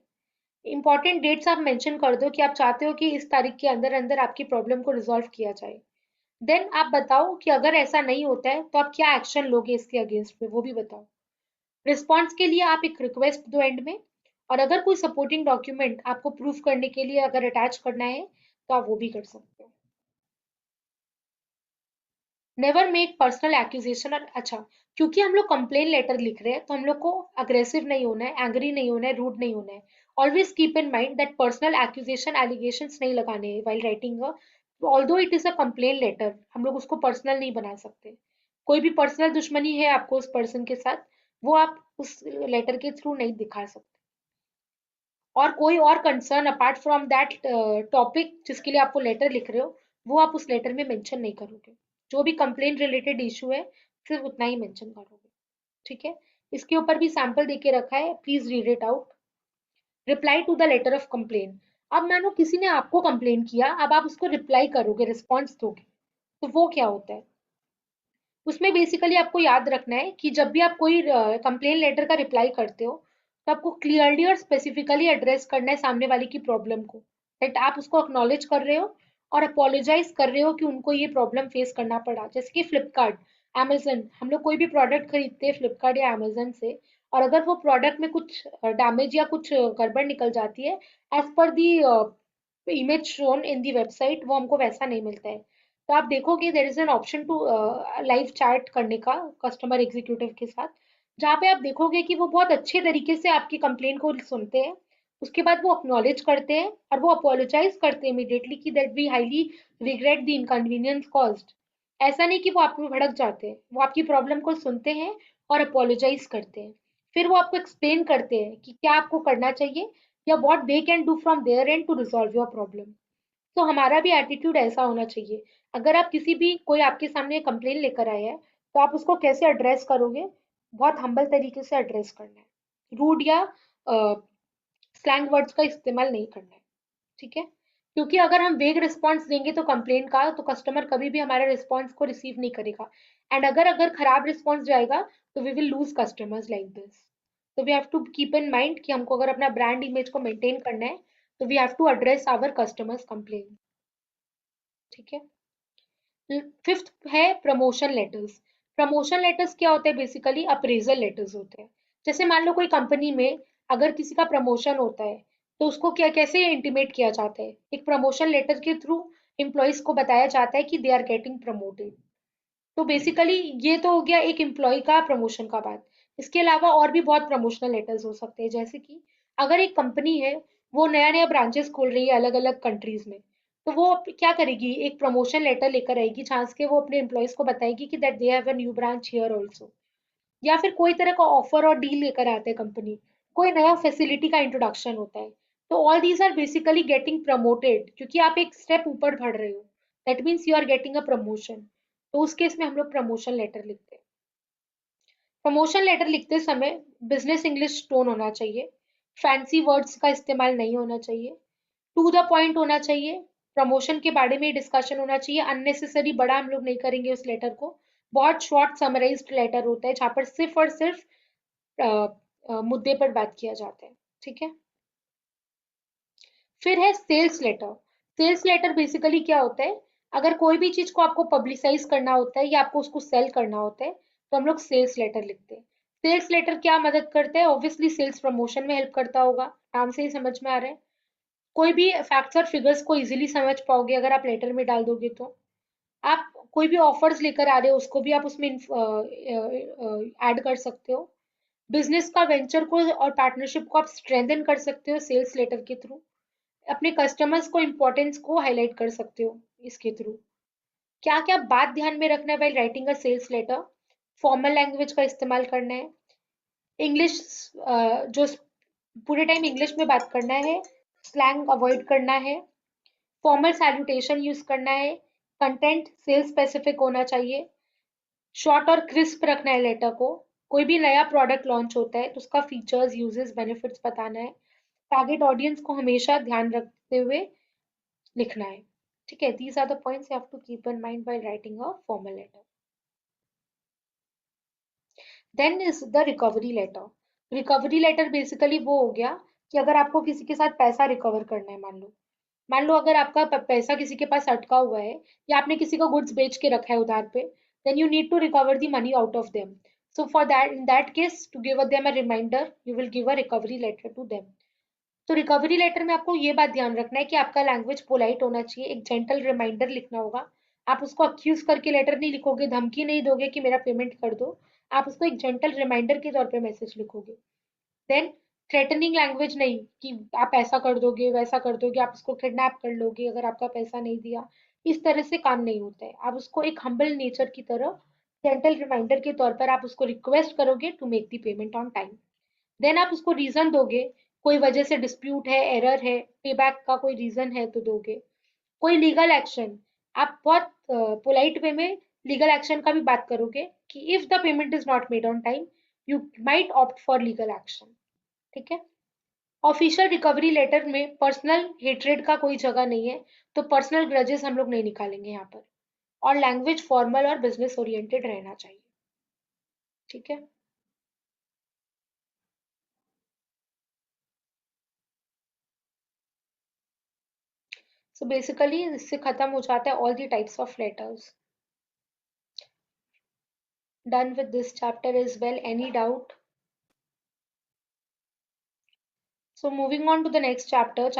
इंपॉर्टेंट डेट्स आप मेंशन कर दो कि आप चाहते हो कि इस तारीख के अंदर अंदर आपकी प्रॉब्लम को रिजॉल्व किया जाए। देन आप बताओ कि अगर ऐसा नहीं होता है तो आप क्या एक्शन लोगे इसके अगेंस्ट में, वो भी बताओ। रिस्पॉन्स के लिए आप एक रिक्वेस्ट दो एंड में, और अगर कोई सपोर्टिंग डॉक्यूमेंट आपको प्रूफ करने के लिए अगर अटैच करना है तो आप वो भी कर सकते हो। Never make personal accusation. और अच्छा, क्योंकि हम लोग कंप्लेन लेटर लिख रहे हैं तो हम लोग को अग्रेसिव नहीं होना है, एंग्री नहीं होना है, रूड नहीं होना है। Always keep in mind that personal accusation allegations नहीं लगाने हैं while writing a, although it is a complain letter, हम लोग उसको पर्सनल नहीं बना सकते। कोई भी पर्सनल दुश्मनी है आपको उस पर्सन के साथ, वो आप उस लेटर के थ्रू नहीं दिखा सकते। और कोई और concern apart from that topic जिसके लिए आपको लेटर लिख रहे हो, वो आप उस लेटर में मेंशन नहीं करोगे। जो भी कंप्लेन रिलेटेड इशू है सिर्फ उतना ही मेंशन करोगे। ठीक है। इसके ऊपर भी सैंपल देके रखा है, please read it out. Reply to the letter of complain. अब मानो किसी ने आपको कंप्लेन किया, अब आप उसको रिप्लाई करोगे, रिस्पॉन्स दोगे, तो वो क्या होता है, उसमें बेसिकली आपको याद रखना है कि जब भी आप कोई कंप्लेन लेटर का रिप्लाई करते हो तो आपको क्लियरली और स्पेसिफिकली एड्रेस करना है सामने वाले की प्रॉब्लम को, दैट आप उसको एक्नॉलेज कर रहे हो और अपोलोजाइज कर रहे हो कि उनको ये प्रॉब्लम फेस करना पड़ा। जैसे कि फ्लिपकार्ट, अमेज़न, हम लोग कोई भी प्रोडक्ट खरीदते हैं फ्लिपकार्ट या अमेज़न से, और अगर वो प्रोडक्ट में कुछ डैमेज या कुछ गड़बड़ निकल जाती है, as per the image shown in the website, वो हमको वैसा नहीं मिलता है। तो आप देखोगे there is an option to live chat करने का कस्टमर एग्जीक्यूटिव के साथ, जहाँ पे आप देखोगे कि वो बहुत अच्छे तरीके से आपकी कंप्लेंट को सुनते हैं। उसके बाद वो एक्नॉलेज करते हैं और वो अपोलोजाइज़ करते हैं इमीडिएटली कि that we highly regret the inconvenience caused. ऐसा नहीं कि वो आप पे भड़क जाते हैं, वो आपकी प्रॉब्लम को सुनते हैं और अपोलोजाइज़ करते हैं। फिर वो आपको एक्सप्लेन करते हैं कि क्या आपको करना चाहिए या what they can do from their end to resolve your problem. तो हमारा भी एटीट्यूड ऐसा होना चाहिए। अगर आप किसी भी कोई आपके सामने कंप्लेन लेकर आया है, तो आप उसको कैसे एड्रेस करोगे? बहुत हम्बल तरीके से एड्रेस करना है। रूड या स्लैंग वर्ड्स का इस्तेमाल नहीं करना है। ठीक है? क्योंकि अगर हम वेग रिस्पॉन्स देंगे तो कंप्लेंट का, तो कस्टमर कभी भी हमारे रिस्पॉन्स को रिसीव नहीं करेगा। एंड अगर खराब रिस्पॉन्स जाएगा, तो we will lose customers like this. तो we have to keep in mind कि हमको अगर अपना ब्रांड इमेज को मेंटेन करना है, तो we have to address our customers complain. ठीक है? फिफ्थ है प्रमोशन लेटर्स। प्रमोशन लेटर्स क्या होते हैं? बेसिकली अप्रेजल लेटर्स होते हैं। जैसे मान लो कोई कंपनी में अगर किसी का प्रमोशन होता है, तो उसको क्या कैसे इंटीमेट किया जाता है? एक प्रमोशन लेटर के थ्रू एम्प्लॉइज को बताया जाता है कि दे आर गेटिंग प्रमोटेड। तो बेसिकली ये तो हो गया एक एम्प्लॉय का प्रमोशन का बात। इसके अलावा और भी बहुत प्रमोशनल लेटर्स हो सकते हैं, जैसे कि अगर एक कंपनी है, वो नया नया ब्रांचेस खोल रही है अलग अलग कंट्रीज में, तो वो क्या करेगी? एक प्रमोशन लेटर लेकर आएगी जहाँ से वो अपने एम्प्लॉयज को बताएगी कि that they have a new branch here also. या फिर कोई तरह का ऑफर और डील लेकर आते हैं कंपनी, कोई नया फैसिलिटी का इंट्रोडक्शन होता है। तो all these are basically getting promoted, क्योंकि आप एक स्टेप ऊपर बढ़ रहे हो। That means you are getting a promotion. तो उस केस में हम लोग प्रमोशन लेटर लिखते हैं। प्रमोशन लेटर लिखते समय बिजनेस इंग्लिश टोन होना चाहिए, फैंसी वर्ड्स का इस्तेमाल नहीं होना चाहिए, टू द पॉइंट होना चाहिए, प्रमोशन के बारे में डिस्कशन होना चाहिए। अननेसेसरी बड़ा हम लोग नहीं करेंगे उस लेटर को। बहुत शॉर्ट समराइज्ड लेटर होता है जहाँ पर सिर्फ और सिर्फ मुद्दे पर बात किया जाता है। ठीक है? फिर है sales letter. Sales letter basically क्या होता है? अगर कोई भी चीज को आपको पब्लिसाइज करना होता है या आपको उसको सेल करना होता है, तो हम लोग सेल्स लेटर लिखते हैं। सेल्स लेटर क्या मदद करता है? ऑब्वियसली सेल्स प्रमोशन में हेल्प करता होगा, नाम से ही समझ में आ रहा है। कोई भी फैक्ट्स और फिगर्स को इजीली समझ पाओगे अगर आप लेटर में डाल दोगे तो। आप कोई भी ऑफर्स लेकर आ रहे हो, उसको भी आप उसमें ऐड कर सकते हो। बिजनेस का वेंचर को और पार्टनरशिप को आप स्ट्रेंथन कर सकते हो सेल्स लेटर के थ्रू। अपने कस्टमर्स को इम्पोर्टेंस को हाईलाइट कर सकते हो इसके थ्रू। क्या क्या बात ध्यान में रखना है while writing a sales letter? Formal language का इस्तेमाल करना है, इंग्लिश जो पूरे टाइम इंग्लिश में बात करना है, स्लैंग अवॉइड करना है, फॉर्मल सैल्यूटेशन यूज करना है, कंटेंट सेल्स स्पेसिफिक होना चाहिए, शॉर्ट और क्रिस्प रखना है लेटर को। कोई भी नया प्रोडक्ट लॉन्च होता है तो उसका फीचर्स यूजेस बेनिफिट्स बताना है। टारगेट ऑडियंस को हमेशा ध्यान रखते हुए लिखना है। ठीक है? These are the points you have to keep in mind while writing a formal letter. Then is the recovery letter. Recovery letter basically वो हो गया कि अगर आपको किसी के साथ पैसा रिकवर करना है, मान लो अगर आपका पैसा किसी के पास अटका हुआ है, या आपने किसी को गुड्स बेच के रखा है उधार पे, then you need to recover the money out of them. So for that, in that case, to give them a reminder, you will give a recovery letter to them. तो रिकवरी लेटर में आपको ये बात ध्यान रखना है कि आपका लैंग्वेज पोलाइट होना चाहिए, एक जेंटल रिमाइंडर लिखना होगा। आप उसको अक्यूज करके लेटर नहीं लिखोगे, धमकी नहीं दोगे कि मेरा पेमेंट कर दो। आप उसको एक जेंटल रिमाइंडर के तौर पे मैसेज लिखोगे। देन थ्रेटनिंग लैंग्वेज नहीं कि आप ऐसा कर दोगे वैसा कर दोगे, आप उसको किडनैप कर लोगे अगर आपका पैसा नहीं दिया। इस तरह से काम नहीं होता है। आप उसको एक हम्बल नेचर की तरह जेंटल रिमाइंडर के तौर पर आप उसको रिक्वेस्ट करोगे to make the payment on time. Then आप उसको रीजन दोगे, कोई वजह से डिस्प्यूट है, एरर है, पेबैक का कोई रीजन है तो दोगे। कोई लीगल एक्शन, आप बहुत पोलाइट वे में लीगल एक्शन का भी बात करोगे कि if the payment is not made on time, you might opt for legal action. ठीक है? ऑफिशियल रिकवरी लेटर में पर्सनल हेट्रेड का कोई जगह नहीं है, तो पर्सनल ग्रजेस हम लोग नहीं निकालेंगे यहाँ पर। और लैंग्वेज फॉर्मल और बिजनेस ओरिएंटेड रहना चाहिए। ठीक है? सो बेसिकली इससे खत्म हो जाता है all the types of letters. Done with this chapter as well. Any doubt? So moving on to the next chapter,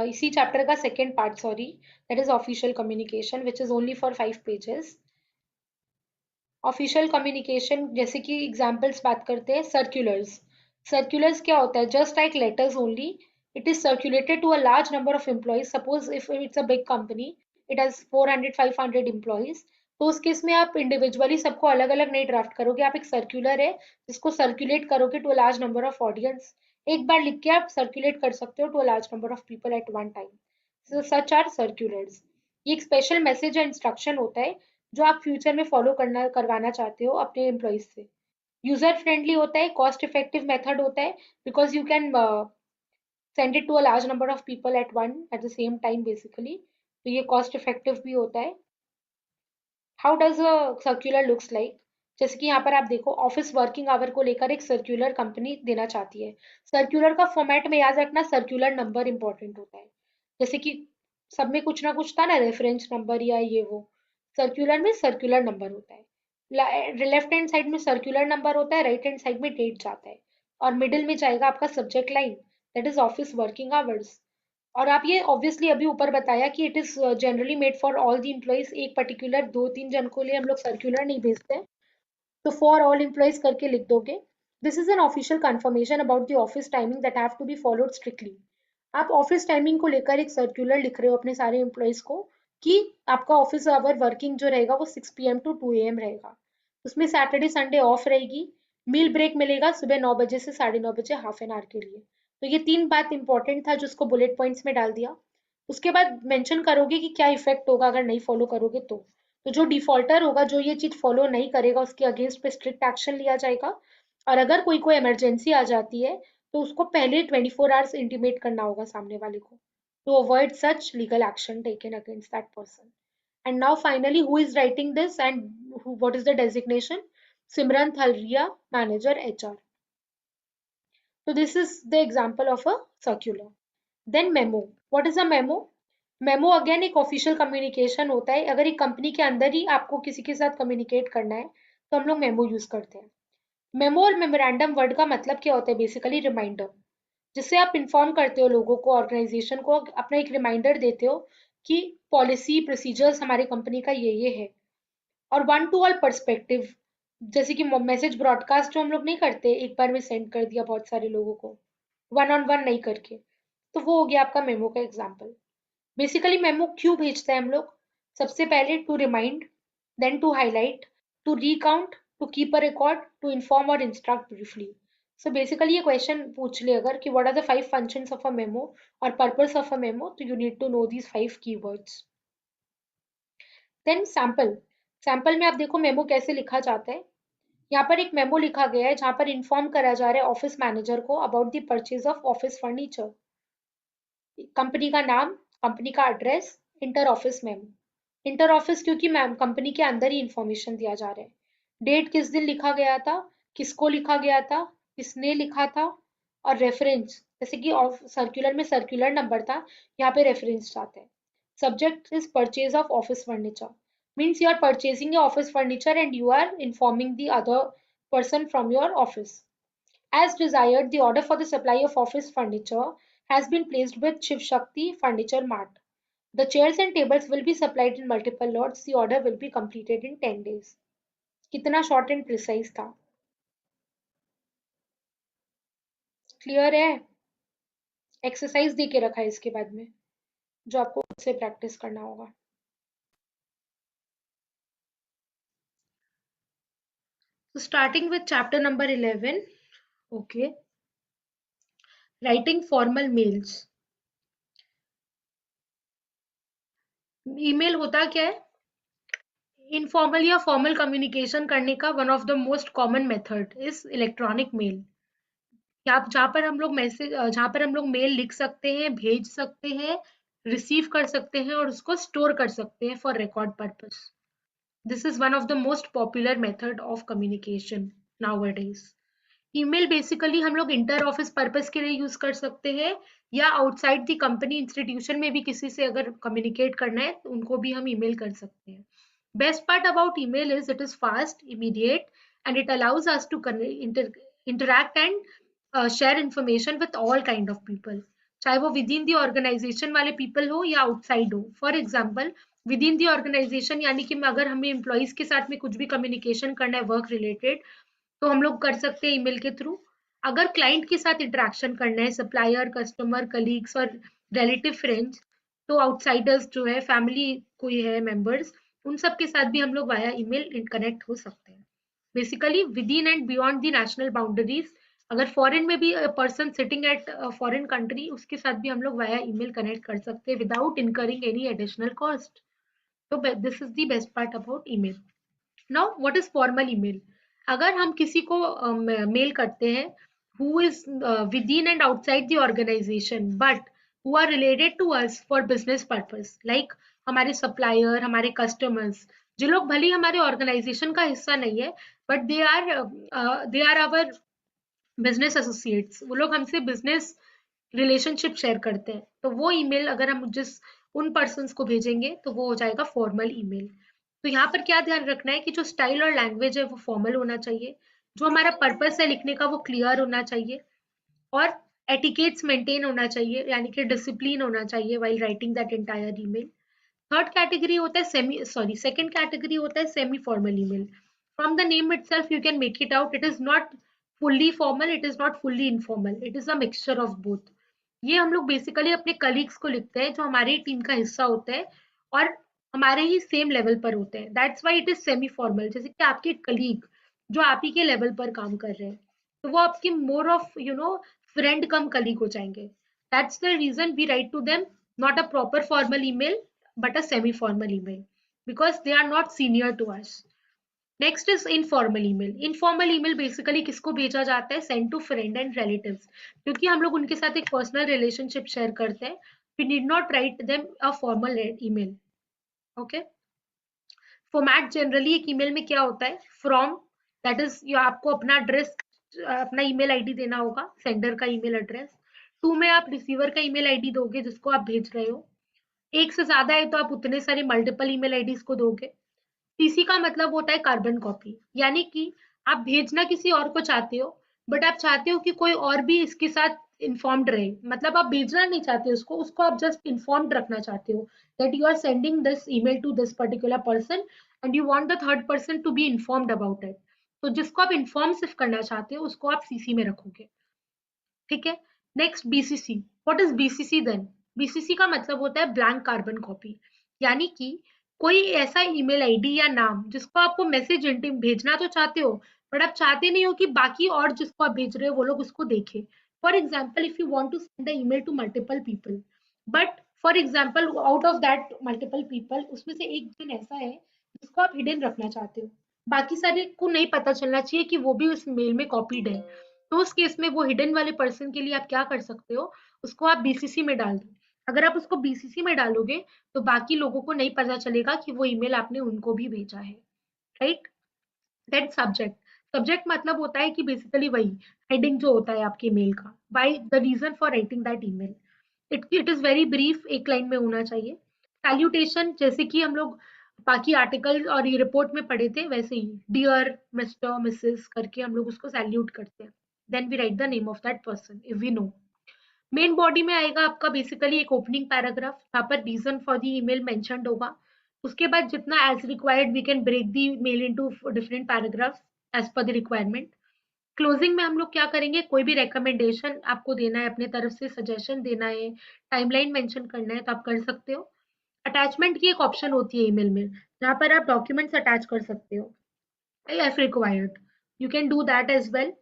इसी chapter का second part, sorry, that is official communication, which is only for 5 pages. Official communication जैसे कि examples बात करते हैं, circulars. Circulars क्या होता है? Just like letters only, it is circulated to a large number of employees. Suppose if it's a big company, it has 400-500 employees, तो उस केस में आप इंडिविजुअली सबको अलग अलग नहीं ड्राफ्ट करोगे, आप एक सर्कुलर है जिसको सर्कुलेट करोगे to a large number of audience. एक बार लिख के आप सर्कुलेट कर सकते हो to a large number of people at one time. So such are circulars. ये एक स्पेशल मैसेज या इंस्ट्रक्शन होता है जो आप फ्यूचर में फॉलो करवाना चाहते हो अपने एम्प्लॉइज से। यूजर फ्रेंडली होता है, कॉस्ट इफेक्टिव मेथड होता है, because you can send it to a large number of people at the same time basically. तो ये कॉस्ट इफेक्टिव भी होता है। How does a circular looks like? जैसे कि यहाँ पर आप देखो, ऑफिस वर्किंग आवर को लेकर एक सर्क्यूलर कंपनी देना चाहती है। सर्क्यूलर का फॉर्मेट में याद रखना, सर्क्यूलर नंबर इंपॉर्टेंट होता है। जैसे कि सब में कुछ ना कुछ था ना, रेफरेंस नंबर या ये वो, सर्क्यूलर में सर्क्यूलर नंबर होता है। लेफ्ट हैंड साइड में सर्क्यूलर नंबर होता है, राइट हैंड साइड में डेट जाता है, और मिडिल में जाएगा आपका subject line, that is office working hours. और आप ये ऑब्वियसली अभी ऊपर बताया कि it is generally made for all the employees. एक पर्टिकुलर 2-3 जन को लिए हम लोग सर्कुलर नहीं भेजते हैं, तो फॉर ऑल एम्प्लॉइज करके लिख दोगे। This is an official confirmation about the office timing that have to be followed strictly. आप ऑफिस टाइमिंग को लेकर एक सर्कुलर लिख रहे हो अपने सारे एम्प्लॉइज को कि आपका ऑफिस आवर वर्किंग जो रहेगा वो 6 PM to 2 AM रहेगा। उसमें सैटरडे संडे ऑफ रहेगी। मील ब्रेक मिलेगा सुबह 9 बजे से 9:30 बजे, हाफ एन आवर के लिए। तो ये 3 बात इंपॉर्टेंट था जिसको बुलेट पॉइंट्स में डाल दिया। उसके बाद मेंशन करोगे कि क्या इफेक्ट होगा अगर नहीं फॉलो करोगे तो जो डिफॉल्टर होगा, जो ये चीज फॉलो नहीं करेगा, उसके अगेंस्ट पे स्ट्रिक्ट एक्शन लिया जाएगा। और अगर कोई इमरजेंसी आ जाती है तो उसको पहले 24 आवर्स इंटीमेट करना होगा सामने वाले को, to avoid such legal action taken against that person. And now finally, who is writing this and what is the designation? Simran Thalria, Manager HR. So this is the example of a circular. Then memo. What is a memo? Memo again एक official communication होता है। अगर एक company के अंदर ही आपको किसी के साथ कम्युनिकेट करना है तो हम लोग मेमो यूज करते हैं। मेमो और मेमोरेंडम वर्ड का मतलब क्या होता है? बेसिकली रिमाइंडर, जिससे आप इन्फॉर्म करते हो लोगों को, ऑर्गेनाइजेशन को अपना एक रिमाइंडर देते हो कि पॉलिसी प्रोसीजर्स हमारी कंपनी का ये है। और वन टू ऑल पर्सपेक्टिव, जैसे कि मैसेज ब्रॉडकास्ट जो हम लोग नहीं करते, एक बार में सेंड कर दिया बहुत सारे लोगों को, वन ऑन वन नहीं करके, तो वो हो गया आपका मेमो का एग्जाम्पल। बेसिकली मेमो क्यों भेजते हैं हम लोग? सबसे पहले to remind, then to highlight, to recount, to keep a record, to inform और इंस्ट्रक्ट ब्रीफली। सो बेसिकली ये क्वेश्चन पूछ ले अगर कि what are the 5 functions of a memo और पर्पस ऑफ अ मेमो, तो you need to know these 5 keywords. Then sample. Sample में आप देखो मेमो कैसे लिखा जाता है। यहाँ पर एक मेमो लिखा गया है जहाँ पर इन्फॉर्म करा जा रहा है ऑफिस मैनेजर को about the purchase of office furniture. Company का नाम, कंपनी का address, inter office memo. Inter office क्योंकि मैम कंपनी के अंदर ही इंफॉर्मेशन दिया जा रहा है। डेट किस दिन लिखा गया था, किसको लिखा गया था, किसने लिखा था, और रेफरेंस, जैसे कि सर्कुलर में सर्कुलर नंबर था, यहाँ पे रेफरेंस आता है। Subject is purchase of office furniture, means you are purchasing your office furniture and you are informing the other person from your office. As desired, the order for the supply of office furniture has been placed with Shiv Shakti Furniture Mart. The chairs and tables will be supplied in multiple lots. The order will be completed in 10 days. कितना short and precise था? Clear है? Exercise दे के रखा है इसके बाद में, जो आपको खुद से प्रैक्टिस करना होगा। So starting with chapter number 11, okay, writing formal mails. Email होता क्या है? इनफॉर्मल या फॉर्मल कम्युनिकेशन करने का one of the most common method is electronic mail. जहाँ पर हम लोग मेल लिख सकते हैं, भेज सकते हैं, रिसीव कर सकते हैं और उसको स्टोर कर सकते हैं for record purpose. This is one of the most popular method of communication nowadays. Email basically हम लोग इंटर ऑफिस पर्पस के लिए यूज कर सकते हैं, या आउटसाइड द कंपनी इंस्टीट्यूशन में भी किसी से अगर कम्युनिकेट करना है तो उनको भी हम ईमेल कर सकते हैं। Best part about email is it is fast, immediate, and it allows us to interact and share information with all kind of people, चाहे वो विद इन दी ऑर्गेनाइजेशन वाले पीपल हो या आउटसाइड हो. For example within the organisation यानी कि अगर हमें एम्प्लॉइज के साथ में कुछ भी कम्युनिकेशन करना है वर्क रिलेटेड, तो हम लोग कर सकते हैं ईमेल के थ्रू. अगर क्लाइंट के साथ इंटरेक्शन करना है, सप्लायर, कस्टमर, कलीग्स और रिलेटिव फ्रेंड्स, तो आउटसाइडर्स जो है, फैमिली कोई है मेंबर्स, उन सब के साथ भी हम लोग वाया ईमेल कनेक्ट हो सकते हैं. Basically with in and beyond the national boundaries, अगर फॉरेन में भी person sitting at foreign country, उसके साथ भी हम लोग वाया ईमेल कनेक्ट कर सकते हैं without incurring any additional cost. तो this is the best part about email. Now what is formal email? अगर हम किसी को मेल करते हैं who is within and outside the organization but who are related to us for business purpose, like हमारे supplier, हमारे customers, जो लोग भले ही हमारे ऑर्गेनाइजेशन का हिस्सा नहीं है, but they are our business associates, वो लोग हमसे बिजनेस रिलेशनशिप शेयर करते हैं, तो वो ईमेल अगर हम जिस उन पर्सन्स को भेजेंगे तो वो हो जाएगा फॉर्मल ईमेल. तो यहाँ पर क्या ध्यान रखना है कि जो स्टाइल और लैंग्वेज है वो फॉर्मल होना चाहिए, जो हमारा पर्पस है लिखने का वो क्लियर होना चाहिए, और एटिकेट्स मेंटेन होना चाहिए, यानी कि डिसिप्लिन होना चाहिए while writing that entire email. Third category होता है सेकंड कैटेगरी होता है semi formal email. From the name itself you can make it out, it is not fully formal, it is not fully informal, it is a mixture of both. ये हम लोग basically अपने colleagues को लिखते हैं जो हमारी टीम का हिस्सा होता है और हमारे ही सेम लेवल पर होते हैं. That's why it is semi formal. जैसे कि आपके कलीग जो आप ही के लेवल पर काम कर रहे हैं, तो वो आपके more of friend cum colleague हो जाएंगे. That's the reason we write to them not a proper formal email but a semi formal email because they are not senior to us. Next is informal email. Informal email basically किसको भेजा जाता है? Send to friend and relatives, क्योंकि हम लोग उनके साथ एक पर्सनल रिलेशनशिप शेयर करते हैं. We need not write them a formal email. Okay. Format generally एक ईमेल में क्या होता है? फ्रॉम, दैट इज आपको अपना एड्रेस, अपना ईमेल आईडी देना होगा, सेंडर का ईमेल एड्रेस. टू में आप रिसीवर का ईमेल आईडी दोगे जिसको आप भेज रहे हो. एक से ज्यादा है तो आप उतने सारे मल्टीपल ईमेल आईडीज को दोगे. सीसी का मतलब होता है कार्बन कॉपी, यानी कि आप भेजना किसी और को चाहते हो, बट आप चाहते हो कि कोई और भी इसके साथ इन्फॉर्म्ड रहे. मतलब आप भेजना नहीं चाहते उसको, उसको आप जस्ट इन्फॉर्म्ड रखना चाहते हो that you are sending this email to this particular person and you want the third person to be informed about it. तो जिसको आप इन्फॉर्म सिर्फ करना चाहते हो उसको आप सीसी में रखोगे. ठीक है. Next BCC. What is BCC then? BCC का मतलब होता है ब्लैंक कार्बन कॉपी, यानी कि कोई ऐसा ईमेल आईडी या नाम जिसको आपको मैसेज भेजना तो चाहते हो, बट आप चाहते नहीं हो कि बाकी और जिसको आप भेज रहे हो वो लोग उसको देखें. For example if you want to send a email to multiple people, but for example out of that multiple people उसमें से एक जन ऐसा है जिसको आप हिडन रखना चाहते हो, बाकी सारे को नहीं पता चलना चाहिए कि वो भी उस मेल में कॉपीड है. तो उस केस में वो हिडन वाले पर्सन के लिए आप क्या कर सकते हो? उसको आप बीसीसी में डाल दो. अगर आप उसको बीसीसी में डालोगे तो बाकी लोगों को नहीं पता चलेगा कि वो ईमेल आपने उनको भी भेजा है. राइट. That subject. सब्जेक्ट मतलब होता है कि बेसिकली वही हेडिंग जो होता है आपके मेल का, by the reason for writing that email. It is very brief, एक लाइन में होना चाहिए. सैल्यूटेशन, जैसे कि हम लोग बाकी आर्टिकल और ये रिपोर्ट में पढ़े थे वैसे ही, डियर मिस्टर मिसेस करके हम लोग उसको सैल्यूट करते हैं. Then we write the name of that person if we know. Main body में आएगा आपका बेसिकली एक ओपनिंग पैराग्राफ, यहाँ पर reason for the email mentioned होगा. उसके बाद जितना as required we can break the mail into different paragraphs as per the requirement. Closing में हम लोग क्या करेंगे? कोई भी रिकमेंडेशन आपको देना है, अपने तरफ से सजेशन देना है, टाइमलाइन मेंशन करना है तो आप कर सकते हो. अटैचमेंट की एक ऑप्शन होती है ईमेल में जहाँ पर आप डॉक्यूमेंट्स अटैच कर सकते हो if required. You can do that as well.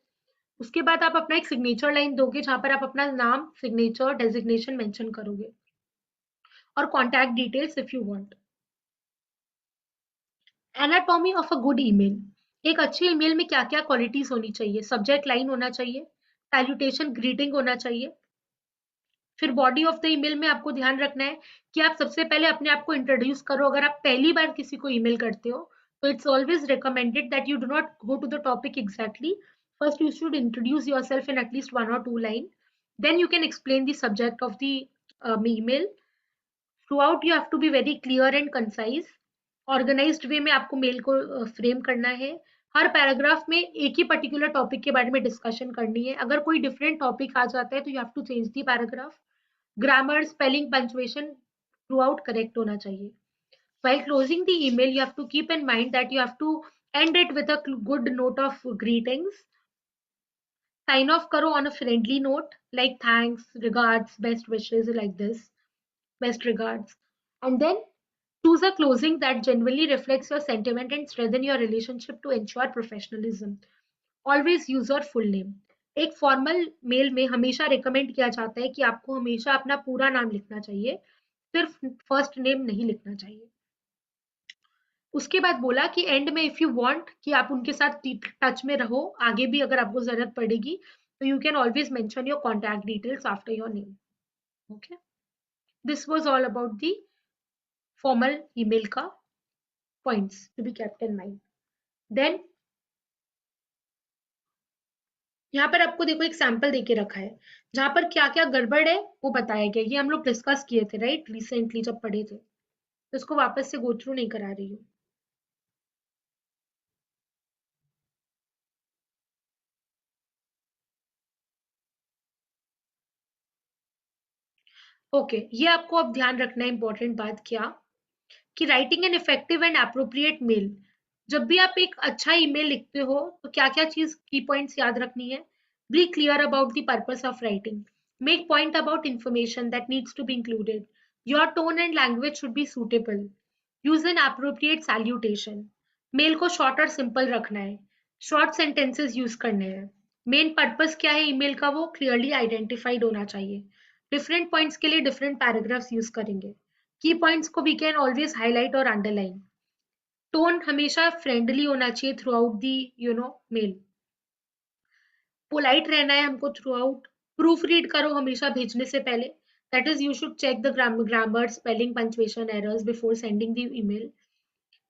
उसके बाद आप अपना एक सिग्नेचर लाइन दोगे जहाँ पर आप अपना नाम, सिग्नेचर, डेजिग्नेशन मेंशन करोगे और contact details if you want. Anatomy of a good email. एक अच्छे ईमेल में क्या क्या क्वालिटीज होनी चाहिए? सब्जेक्ट लाइन होना चाहिए, सैल्यूटेशन ग्रीटिंग होना चाहिए. फिर बॉडी ऑफ द ईमेल में आपको ध्यान रखना है कि आप सबसे पहले अपने आप को इंट्रोड्यूस करो. अगर आप पहली बार किसी को ईमेल करते हो तो it's always recommended that you do not go to the topic exactly. First you should introduce yourself in at least 1 or 2 line. Then you can explain the subject of the email. Throughout you have to be very clear and concise. Organized way में आपको mail को frame करना है. हर paragraph में एक ही particular topic के बारे में डिस्कशन करनी है। अगर कोई डिफरेंट टॉपिक आ जाता है तो you have to change the paragraph. Grammar, spelling, punctuation throughout correct होना चाहिए। While closing the email, you have to keep in mind that you have to end it with a good note of greetings. Sign off karo on a friendly note like thanks, regards, best wishes, like this, best regards. And then choose a closing that genuinely reflects your sentiment and strengthen your relationship to ensure professionalism. Always use your full name. एक formal mail में हमेशा recommend किया जाता है कि आपको हमेशा अपना पूरा नाम लिखना चाहिए, सिर्फ फर्स्ट नेम नहीं लिखना चाहिए। उसके बाद बोला कि एंड में इफ यू वांट कि आप उनके साथ टच में रहो, आगे भी अगर आपको जरूरत पड़ेगी तो you can always mention your contact details after your name. Okay, this was all about the formal email का points to be kept in mind. Then यहाँ पर आपको देखो एक सैंपल देके रखा है जहां पर क्या क्या गड़बड़ है वो बताया गया। ये हम लोग डिस्कस किए थे राइट, रिसेंटली जब पढ़े थे, तो इसको वापस से गो थ्रू नहीं करा रही हूँ। ओके, ये आपको अब ध्यान रखना है इंपॉर्टेंट बात क्या, कि writing an effective and appropriate mail. जब भी आप एक अच्छा ईमेल लिखते हो तो क्या क्या चीज की पॉइंट्स याद रखनी है। Be clear about the purpose of writing, make point about information that needs to be included, your tone and language should be suitable, use an appropriate salutation, mail को शॉर्ट और सिंपल रखना है, short sentences use करने हैं, main purpose क्या है email का वो क्लियरली आइडेंटिफाइड होना चाहिए, डिफरेंट पॉइंट्स के लिए डिफरेंट पैराग्राफ्स यूज करेंगे, की पॉइंट्स को वी कैन ऑलवेज हाईलाइट और अंडरलाइन, टोन हमेशा फ्रेंडली होना चाहिए throughout the mail, polite रहना है हमको थ्रू आउट, प्रूफ रीड करो हमेशा भेजने से पहले, that is you should check the grammar, spelling, punctuation errors before sending the email,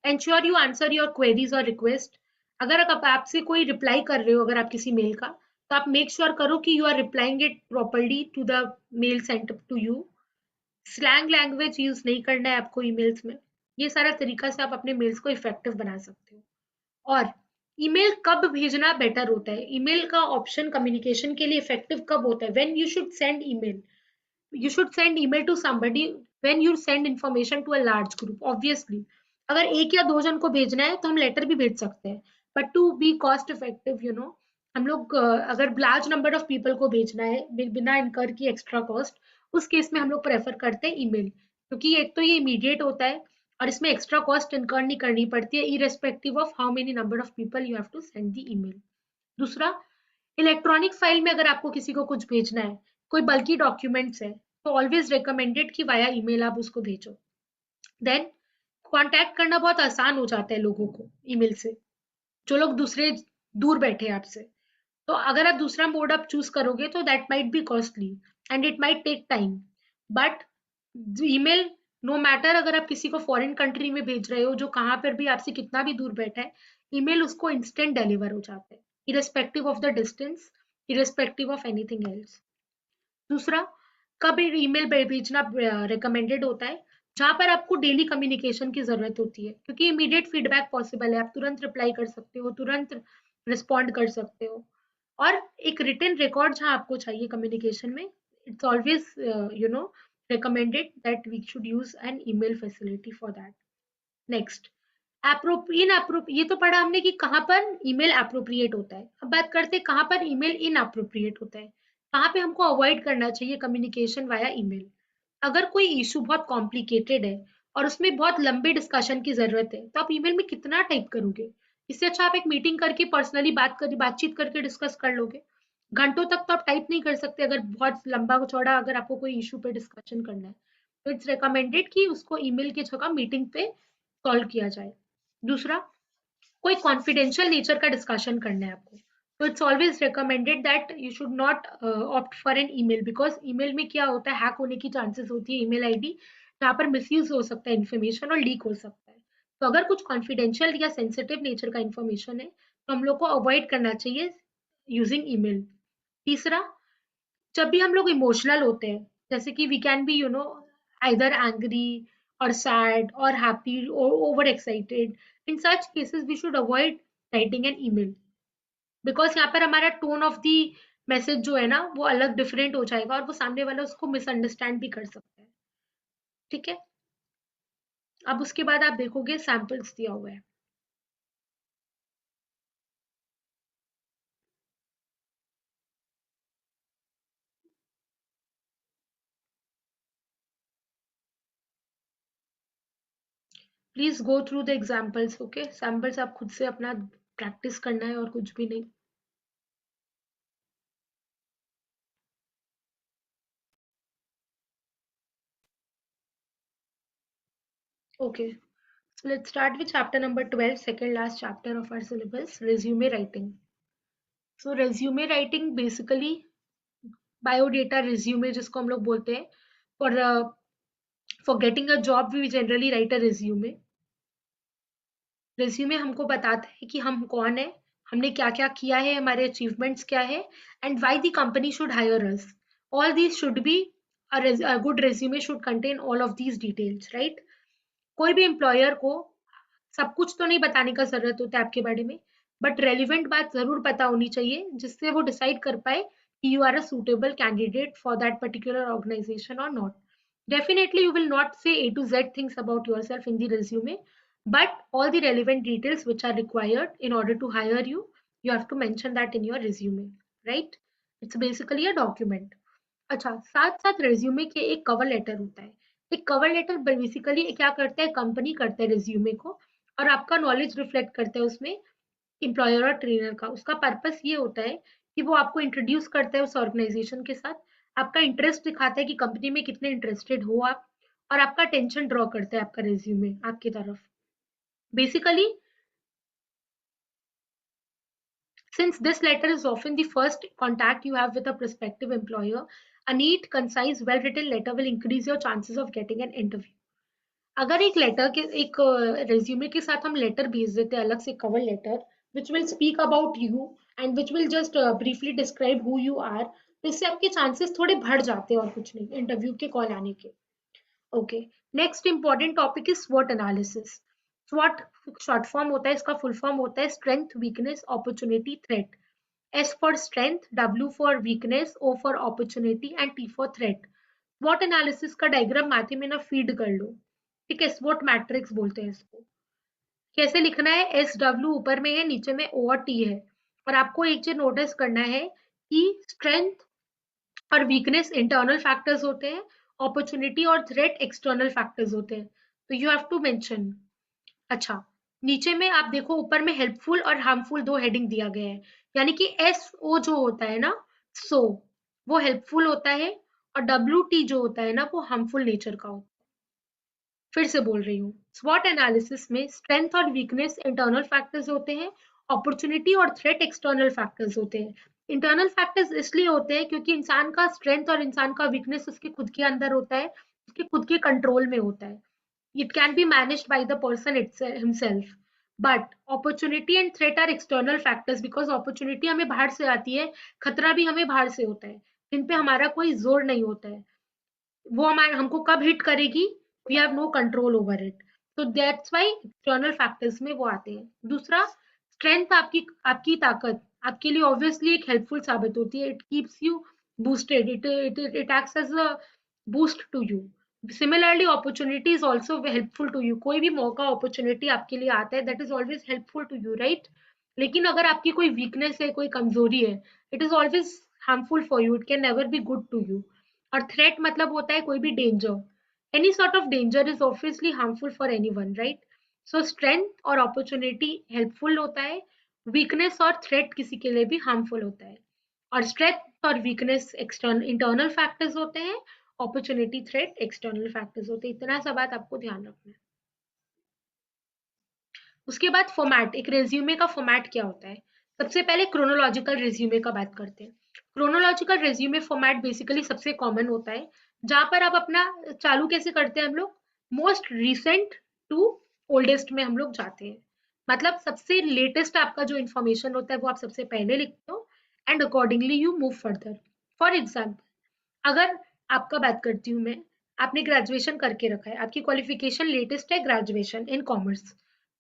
ensure you answer your queries और रिक्वेस्ट। अगर आप आपसे कोई रिप्लाई कर रहे हो अगर आप किसी मेल का, तो आप मेक श्योर करो कि you are replying it properly to the mail sent to you, slang language use नहीं करना है आपको ईमेल्स में। ये सारा तरीका से आप अपने मेल्स को इफेक्टिव बना सकते हो। और ईमेल कब भेजना बेटर होता है, ईमेल का ऑप्शन कम्युनिकेशन के लिए इफेक्टिव कब होता है, when you should send email, you should send email to somebody when you send information to a large group obviously। अगर एक या दो जन को भेजना है तो हम लेटर भी भेज सकते हैं, but to be cost effective हम लोग अगर लार्ज नंबर ऑफ पीपल को भेजना है बिना इनकर की एक्स्ट्रा कॉस्ट, उस केस में हम लोग प्रेफर करते हैं ईमेल, क्योंकि एक तो ये इमीडिएट होता है और इसमें एक्स्ट्रा कॉस्ट इनकर नहीं करनी पड़ती है irrespective of how many number of people you have to send the email. दूसरा, इलेक्ट्रॉनिक फाइल में अगर आपको किसी को कुछ भेजना है, कोई बल्कि डॉक्यूमेंट्स है, तो ऑलवेज रिकमेंडेड कि वाया ईमेल आप उसको भेजो। देन कांटेक्ट करना बहुत आसान हो जाता है लोगों को ईमेल से, जो लोग दूसरे दूर बैठे हैं आपसे। तो अगर आप दूसरा मोड आप चूज करोगे तो that might be costly and it might take time, but email no matter अगर आप किसी को फॉरेन कंट्री में भेज रहे हो जो कहाँ पर भी आपसे कितना भी दूर बैठा है, ईमेल उसको इंस्टेंट डिलीवर हो जाता है irrespective of the distance, irrespective of anything else. दूसरा, कब ईमेल भेजना रिकमेंडेड होता है, जहां पर आपको डेली कम्युनिकेशन की जरूरत होती है, क्योंकि इमीडिएट फीडबैक पॉसिबल है, आप तुरंत रिप्लाई कर सकते हो, तुरंत रिस्पॉन्ड कर सकते हो। और एक रिटन रिकॉर्ड जहां आपको चाहिए कम्युनिकेशन में, it's always recommended that we should use an email facility for that। Next, ये तो पढ़ा हमने कि कहाँ पर ईमेल एप्रोप्रिएट होता है। अब बात करते हैं कहाँ पर ईमेल इनएप्रोप्रिएट होता है, कहाँ पे हमको अवॉइड करना चाहिए कम्युनिकेशन वाया ईमेल। अगर कोई इशू बहुत कॉम्प्लिकेटेड है और उसमें बहुत लंबे डिस्कशन की जरूरत है, तो आप ईमेल में कितना टाइप करोगे, इससे अच्छा आप एक मीटिंग करके पर्सनली बातचीत करके डिस्कस कर लोगे। घंटों तक तो आप टाइप नहीं कर सकते अगर बहुत लंबा चौड़ा अगर आपको कोई इशू पे डिस्कशन करना है, तो इट्स रिकमेंडेड कि उसको ईमेल की जगह मीटिंग पे सॉल्व किया जाए। दूसरा, कोई कॉन्फिडेंशियल नेचर का डिस्कशन करना है आपको, तो it's always recommended that you should not opt for an email, because email में क्या होता है, हैक होने की चांसेस होती है ईमेल आईडी, जहाँ पर मिसयूज हो सकता है इन्फॉर्मेशन और लीक हो सकता है। तो अगर कुछ कॉन्फिडेंशियल या सेंसिटिव नेचर का इन्फॉर्मेशन है तो हम लोग को अवॉइड करना चाहिए यूजिंग ईमेल। तीसरा, जब भी हम लोग इमोशनल होते हैं, जैसे कि we can be either angry और सैड और हैप्पी और over excited, in such cases we should avoid writing an email, because यहाँ पर हमारा टोन ऑफ द मैसेज जो है ना वो अलग डिफरेंट हो जाएगा और वो सामने वाला उसको मिसअंडरस्टैंड भी कर सकता है। ठीक है, अब उसके बाद आप देखोगे सैंपल्स दिया हुआ है। Please go through the examples. Okay, samples आप खुद से अपना प्रैक्टिस करना है और कुछ भी नहीं। Okay, so let's start with chapter number 12, second last chapter of our syllabus, resume writing. So resume writing basically biodata resume जिसको हम लोग बोलते हैं, for getting a job we generally write a resume. Resume हमको बताता है कि हम कौन है, हमने क्या क्या किया है, हमारे अचीवमेंट्स क्या है, and why the company should higher us. All these should be, a good resume should contain all of these details, right? कोई भी एम्प्लॉयर को सब कुछ तो नहीं बताने का जरूरत होता है आपके बारे में, बट रेलिवेंट बात जरूर पता होनी चाहिए जिससे वो डिसाइड कर पाए कि you are a suitable candidate for that particular organisation और not. Definitely you will not say A to Z things about yourself in the resume, but all the relevant details which are required in order to hire you, you have to mention that in your resume, right? It's basically a document. अच्छा, साथ साथ resume के एक cover letter होता है। एक cover letter basically क्या करता है, कंपनी करता है रेज्यूमे को, और आपका नॉलेज रिफ्लेक्ट करता है उसमें एम्प्लॉयर और ट्रेनर का। उसका पर्पस ये होता है कि वो आपको इंट्रोड्यूस करता है उस ऑर्गेनाइजेशन के साथ, आपका इंटरेस्ट दिखाता है कि कंपनी में कितने इंटरेस्टेड हो आप, और आपका टेंशन ड्रॉ करता है आपका रेज्यूमे आपकी तरफ। Basically since this letter is often the first contact you have with a prospective employer, a neat, concise, well written letter will increase your chances of getting an interview. अगर एक letter के एक resume के साथ हम letter भेज देते हैं, अलग से cover letter which will speak about you and which will just briefly describe who you are, तो इससे आपके चांसेस थोड़े बढ़ जाते हैं और कुछ नहीं इंटरव्यू के कॉल आने के। Okay, next important topic is स्वॉट analysis. स्वॉट short form होता है, इसका फुल फॉर्म होता है strength, weakness, opportunity, threat. S for strength, W for weakness, O for opportunity and T for threat। SWOT analysis का diagram माथे में ना फीड कर लो। ठीक है, SWOT मैट्रिक्स बोलते हैं इसको। कैसे लिखना है, SW ऊपर में है, नीचे में O और T है। और आपको एक चीज नोटिस करना है कि स्ट्रेंथ और वीकनेस इंटरनल फैक्टर्स होते हैं, अपॉर्चुनिटी और थ्रेट एक्सटर्नल फैक्टर्स होते हैं, तो यू हैव टू मेंशन। अच्छा, नीचे में आप देखो ऊपर में हेल्पफुल और हार्मफुल दो हेडिंग दिया गया है, यानी कि एस ओ जो होता है ना, सो वो हेल्पफुल होता है, और डब्ल्यू टी जो होता है ना वो हार्मफुल नेचर का होता है। फिर से बोल रही हूँ, स्वॉट एनालिसिस में स्ट्रेंथ और वीकनेस इंटरनल फैक्टर्स होते हैं, अपॉर्चुनिटी और थ्रेट एक्सटर्नल फैक्टर्स होते हैं। इंटरनल फैक्टर्स इसलिए होते हैं क्योंकि इंसान का स्ट्रेंथ और इंसान का वीकनेस उसके खुद के अंदर होता है, उसके खुद के कंट्रोल में होता है। It can be managed by the person himself, but opportunity and threat are external factors because opportunity हमें बाहर से आती है, खतरा भी हमें बाहर से होता है, जिन पे हमारा कोई जोर नहीं होता है। वो हमारे हमको कब हिट करेगी, we have no control over it, तो दैट्स व्हाई एक्सटर्नल फैक्टर्स में वो आते हैं। दूसरा, स्ट्रेंथ आपकी आपकी ताकत आपके लिए ऑब्वियसली एक हेल्पफुल साबित होती है, it keeps you boosted, it acts as a boost to you. Similarly opportunity is also helpful to you, कोई भी मौका अपॉर्चुनिटी आपके लिए आता है that is always helpful to you, right? लेकिन अगर आपकी कोई वीकनेस है, कोई कमजोरी है, it is always harmful for you, it can never be good to you. और थ्रेट मतलब होता है कोई भी danger, any sort of danger is obviously harmful for anyone, right? So strength और अपॉर्चुनिटी हेल्पफुल होता है, वीकनेस और थ्रेट किसी के लिए भी हार्मफुल होता है। और स्ट्रेंथ और वीकनेस एक्सटर्नल इंटरनल फैक्टर्स होते हैं, अपॉर्चुनिटी थ्रेट एक्सटर्नल फैक्टर्स होते हैं। इतना सा बात आपको ध्यान रखना है। उसके बाद फॉर्मेट, एक रेज्यूमे का फॉर्मेट क्या होता है। सबसे पहले क्रोनोलॉजिकल रेज्यूमे का बात करते हैं। क्रोनोलॉजिकल रेज्यूमे फॉर्मेट बेसिकली सबसे कॉमन होता है, जहां पर आप अपना चालू कैसे करते हैं हम लोग, मोस्ट रिसेंट टू ओल्डेस्ट में हम लोग जाते हैं। मतलब सबसे लेटेस्ट आपका जो इन्फॉर्मेशन होता है वो आप सबसे पहले लिखते हो, and accordingly you move further. For example, अगर आपका बात करती हूँ मैं, आपने ग्रेजुएशन करके रखा है, आपकी क्वालिफिकेशन लेटेस्ट है ग्रेजुएशन इन कॉमर्स,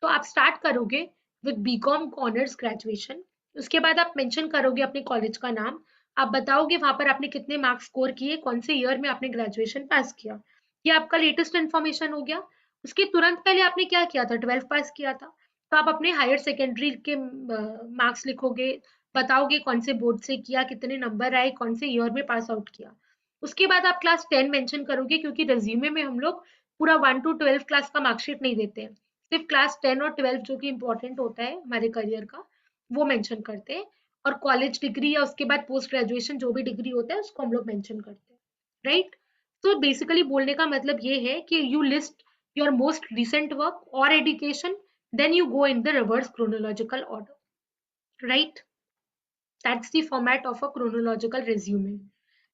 तो आप स्टार्ट करोगे विद बीकॉम ऑनर्स ग्रेजुएशन। उसके बाद आप मेंशन करोगे अपने कॉलेज का नाम, आप बताओगे वहां पर आपने कितने मार्क्स स्कोर किए, कौन से ईयर में आपने ग्रेजुएशन पास किया। ये आपका लेटेस्ट इन्फॉर्मेशन हो गया। उसके तुरंत पहले आपने क्या किया था, 12th पास किया था, तो आप अपने हायर सेकेंडरी के मार्क्स लिखोगे, बताओगे कौन से बोर्ड से किया, कितने नंबर आए, कौन से ईयर में पास आउट किया। उसके बाद आप क्लास 10 मेंशन करोगे, क्योंकि रेज्यूमे में हम लोग पूरा 1 to 12 क्लास का मार्कशीट नहीं देते हैं, सिर्फ क्लास 10 और 12 जो कि इंपॉर्टेंट होता है हमारे करियर का, वो मेंशन करते हैं। और कॉलेज डिग्री या उसके बाद पोस्ट ग्रेजुएशन जो भी डिग्री होता है उसको हम लोग मेंशन करते हैं, राइट। तो बेसिकली बोलने का मतलब ये है कि you list your most recent work और education, then you go in the reverse chronological order, right. That's the format of a chronological resume.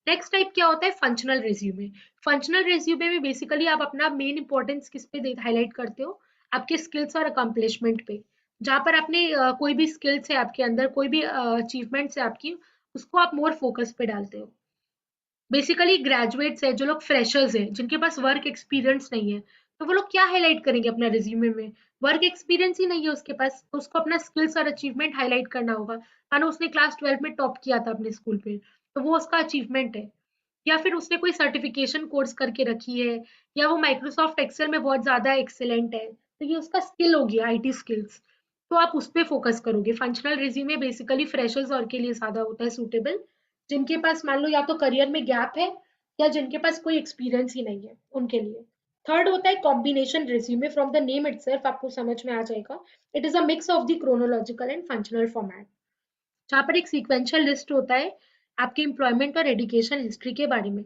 Next type क्या होता है, फंक्शनल रेज्यूमे। फंक्शनल रेज्यूमे में बेसिकली आप अपना मेन इंपॉर्टेंस किस पे highlight करते हो, आपके स्किल्स और अकम्पलिशमेंट पे। जहां पर आपने कोई भी स्किल्स है आपके अंदर, कोई भी अचीवमेंट्स है आपकी, उसको आप मोर फोकस पे डालते हो। बेसिकली ग्रेजुएट्स है, जो लोग फ्रेशर्स हैं, जिनके पास वर्क एक्सपीरियंस नहीं है, तो वो लोग क्या हाईलाइट करेंगे अपना रिज्यूमे में, वर्क एक्सपीरियंस ही नहीं है उसके पास, तो उसको अपना स्किल्स और अचीवमेंट हाईलाइट करना होगा। मानो उसने क्लास 12 में टॉप किया था अपने स्कूल पे, तो वो उसका अचीवमेंट है। या फिर उसने कोई सर्टिफिकेशन कोर्स करके रखी है, या वो माइक्रोसॉफ्ट एक्सेल में बहुत ज्यादा एक्सेलेंट है, तो ये उसका स्किल होगी, आईटी स्किल्स। तो आप उस पर फोकस करोगे। फंक्शनल रिज्यूमे बेसिकली फ्रेशर्स और के लिए ज्यादा होता है सूटेबल, जिनके पास मान लो या तो करियर में गैप है, या जिनके पास कोई एक्सपीरियंस ही नहीं है, उनके लिए। थर्ड होता है combination resume. From the name itself आपको समझ में आ जाएगा, it is a mix of the chronological and functional format, जहाँ पर एक सीक्वेंशियल लिस्ट होता है आपके एम्प्लॉयमेंट और एजुकेशन हिस्ट्री के बारे में।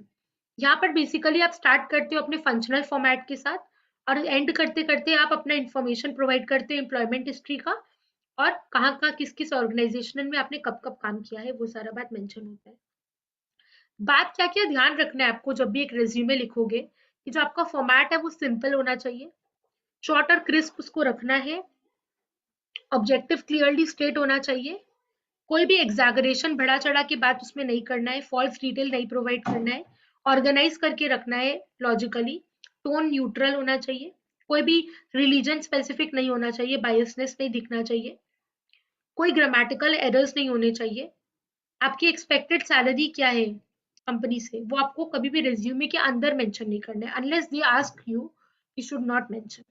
यहाँ पर बेसिकली आप स्टार्ट करते हो अपने फंक्शनल फॉर्मेट के साथ, और एंड करते करते आप अपना इंफॉर्मेशन प्रोवाइड करते हो एम्प्लॉयमेंट हिस्ट्री का, और कहाँ कहाँ किस किस ऑर्गेनाइजेशन में आपने कब कब काम किया है, वो सारा बात मेंशन होता है। बात क्या क्या ध्यान रखना है आपको जब भी एक रिज्यूमे लिखोगे, कि जो आपका फॉर्मेट है वो सिंपल होना चाहिए, शॉर्ट और क्रिस्प उसको रखना है, ऑब्जेक्टिव क्लियरली स्टेट होना चाहिए, कोई भी एग्जैगरेशन बढ़ा चढ़ा के बात उसमें नहीं करना है, फॉल्स डिटेल नहीं प्रोवाइड करना है, ऑर्गेनाइज करके रखना है लॉजिकली, टोन न्यूट्रल होना चाहिए, कोई भी रिलीजन स्पेसिफिक नहीं होना चाहिए, बायसनेस नहीं दिखना चाहिए, कोई ग्रामेटिकल एरर्स नहीं होने चाहिए, आपकी एक्सपेक्टेड सैलरी क्या है कंपनी से, वो आपको कभी भी रिज्यूमे के अंदर मेंशन नहीं करना है, unless they ask you, you should not mention.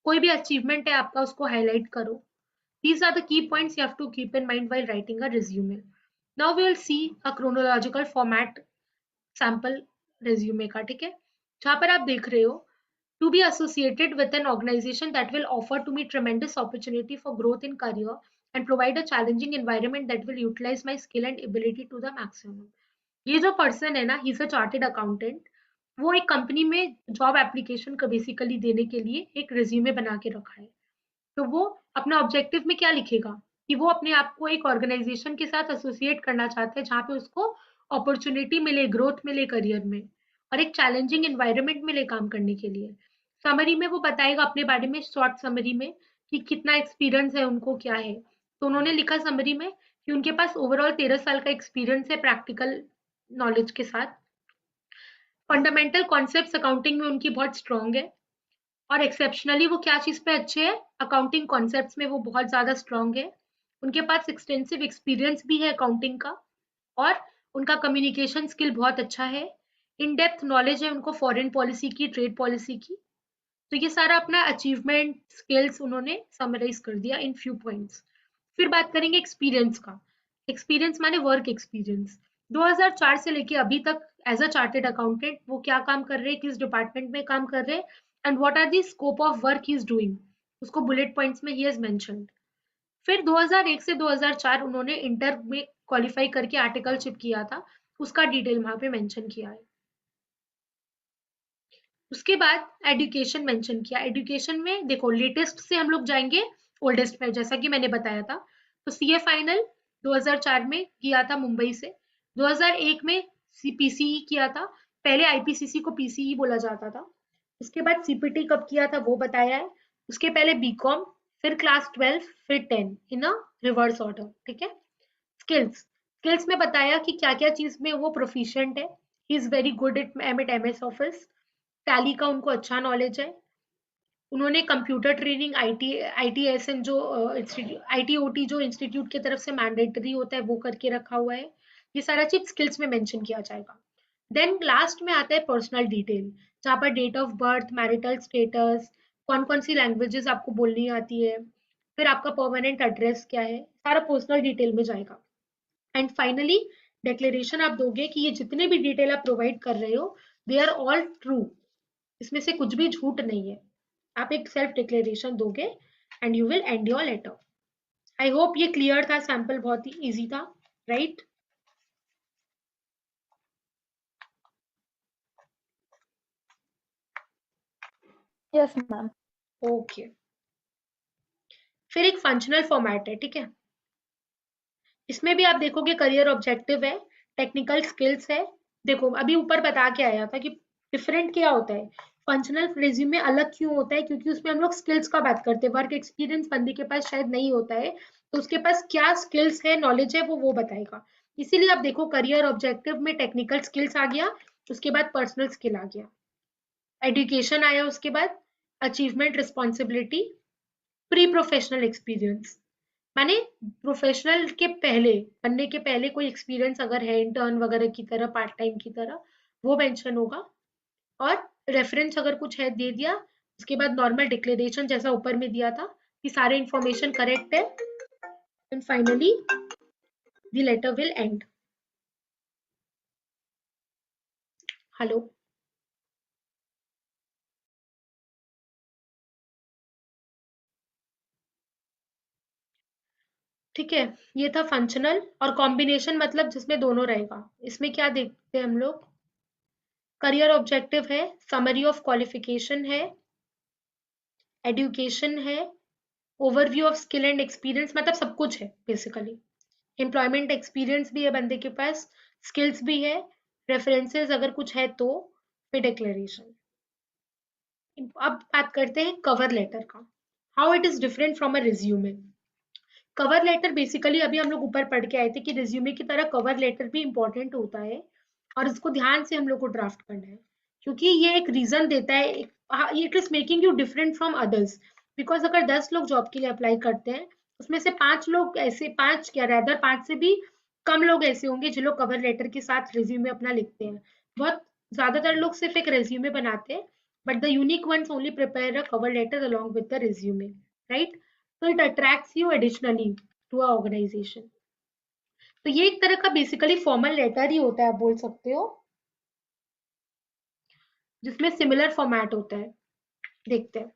कोई भी अचीवमेंट है आपका उसको हाईलाइट करो। These are the key points you have to keep in mind while writing a resume. Now we will see a chronological format sample resume का, ठीक है, जहाँ पर आप देख रहे हो, to be associated with an organization that will offer to me tremendous opportunity for growth in career and provide a challenging environment that will utilize my skill and ability to the maximum. ये जो person है ना, he is a chartered accountant, वो एक company में job application का basically देने के लिए एक रिज्यूमे बना के रखा है। तो वो अपना ऑब्जेक्टिव में क्या लिखेगा, कि वो अपने आप को एक ऑर्गेनाइजेशन के साथ एसोसिएट करना चाहते हैं जहाँ पे उसको अपॉर्चुनिटी मिले, ग्रोथ मिले करियर में, और एक चैलेंजिंग एनवायरनमेंट मिले काम करने के लिए। समरी में वो बताएगा अपने बारे में, शॉर्ट समरी में, कि कितना एक्सपीरियंस है उनको, क्या है। तो उन्होंने लिखा समरी में कि उनके पास ओवरऑल 13 साल का एक्सपीरियंस है प्रैक्टिकल नॉलेज के साथ, फंडामेंटल कॉन्सेप्ट्स अकाउंटिंग में उनकी बहुत स्ट्रांग है, और एक्सेप्शनली वो क्या चीज़ पे अच्छे हैं, अकाउंटिंग कॉन्सेप्ट्स में वो बहुत ज़्यादा स्ट्रांग है। उनके पास एक्सटेंसिव एक्सपीरियंस भी है अकाउंटिंग का, और उनका कम्युनिकेशन स्किल बहुत अच्छा है, इन डेप्थ नॉलेज है उनको फॉरेन पॉलिसी की, ट्रेड पॉलिसी की। तो ये सारा अपना अचीवमेंट स्किल्स उन्होंने समराइज कर दिया इन फ्यू पॉइंट्स। फिर बात करेंगे एक्सपीरियंस का। एक्सपीरियंस माने वर्क एक्सपीरियंस। 2004 से लेके अभी तक एज अ चार्टेड अकाउंटेंट वो क्या काम कर रहे हैं, किस डिपार्टमेंट में काम कर रहे हैं, and what are the scope of work he is doing, उसको बुलेट पॉइंट्स में ही हैज मेंशन्ड। फिर 2001 से 2004 उन्होंने इंटर में क्वालिफाई करके आर्टिकलशिप किया था, उसका डिटेल वहां पे मेंशन किया है। उसके बाद एजुकेशन मेंशन किया। एजुकेशन में देखो, लेटेस्ट से हम लोग जाएंगे ओल्डेस्ट में, जैसा कि मैंने बताया था। तो सीए फाइनल 2004 में किया था मुंबई से, 2001 में पीसीई किया था, पहले आईपीसीसी को पीसीई बोला जाता था। उसके बाद सीपीटी कब किया था वो बताया है। उसके पहले बीकॉम, फिर क्लास 12, फिर 10 इन अ रिवर्स ऑर्डर, ठीक है। स्किल्स, स्किल्स में बताया कि क्या क्या चीज में वो प्रोफिशिएंट है। He is very good at M S office, Tally का उनको अच्छा नॉलेज है, उन्होंने कंप्यूटर ट्रेनिंग ITSM जो ITOT जो इंस्टीट्यूट की तरफ से मैंडेटरी होता है वो करके रखा हुआ है। ये सारा चीज स्किल्स में मेंशन किया जाएगा। देन लास्ट में आता है पर्सनल डिटेल, जहाँ पर date of birth, marital status, कौन कौन सी लैंग्वेजेस आपको बोलनी आती है, फिर आपका परमानेंट एड्रेस क्या है, सारा पर्सनल डिटेल में जाएगा। एंड फाइनली डिक्लेरेशन आप दोगे कि ये जितने भी डिटेल आप प्रोवाइड कर रहे हो दे आर ऑल ट्रू, इसमें से कुछ भी झूठ नहीं है। आप एक सेल्फ डिक्लेरेशन दोगे and you will end your letter. I hope ये क्लियर था, सैंपल बहुत ही इजी था, राइट? Yes ma'am. ओके, फिर एक फंक्शनल फॉर्मेट है, ठीक है। इसमें भी आप देखोगे करियर ऑब्जेक्टिव है, टेक्निकल स्किल्स है। देखो अभी ऊपर बता के आया था कि डिफरेंट क्या होता है। फंक्शनल रिज्यूमे अलग क्यों होता है, क्योंकि उसमें हम लोग स्किल्स का बात करते हैं। वर्क एक्सपीरियंस बंदे के पास शायद नहीं होता है, तो उसके पास क्या स्किल्स है, नॉलेज है, वो बताएगा। इसीलिए आप देखो करियर ऑब्जेक्टिव में टेक्निकल स्किल्स आ गया, उसके बाद पर्सनल स्किल आ गया, एजुकेशन आया, उसके बाद achievement, responsibility, pre professional experience, माने प्रोफेशनल के पहले बनने के पहले कोई एक्सपीरियंस अगर है इंटर्न वगैरह की तरह, पार्ट टाइम की तरह, वो मेंशन होगा। और रेफरेंस अगर कुछ है दे दिया। उसके बाद नॉर्मल डिक्लेरेशन जैसा ऊपर में दिया था कि सारे इंफॉर्मेशन करेक्ट है। And finally the letter will end. Hello, ठीक है। ये था फंक्शनल। और कॉम्बिनेशन मतलब जिसमें दोनों रहेगा। इसमें क्या देखते हैं हम लोग, करियर ऑब्जेक्टिव है, समरी ऑफ क्वालिफिकेशन है, एजुकेशन है, overview of skill and experience, मतलब सब कुछ है बेसिकली। एम्प्लॉयमेंट एक्सपीरियंस भी है बंदे के पास, स्किल्स भी है, रेफरेंसेस अगर कुछ है तो, फिर डिक्लेरेशन। अब बात करते हैं कवर लेटर का, how it is different from a resume. Cover letter basically अभी हम लोग ऊपर पढ़ के आए थे कि रिज्यूमे की तरह कवर लेटर भी इंपॉर्टेंट होता है, और इसको ध्यान से हम लोग को ड्राफ्ट करना है, क्योंकि ये एक रीजन देता है, it is making you different from others. Because अगर 10 लोग जॉब के लिए अप्लाई करते हैं, उसमें से 5 लोग ऐसे, 5 क्या रैदर 5 से भी कम लोग ऐसे होंगे जो लोग कवर लेटर के साथ रिज्यूमे अपना लिखते हैं। बहुत ज्यादातर लोग सिर्फ एक रिज्यूमे बनाते हैं, but the unique ones only prepare a cover letter along with the resume, right? So it attracts you additionally to a organization. तो ये एक तरह का बेसिकली फॉर्मल लेटर ही होता है, आप बोल सकते हो, जिसमें सिमिलर फॉर्मेट होता है। देखते हैं।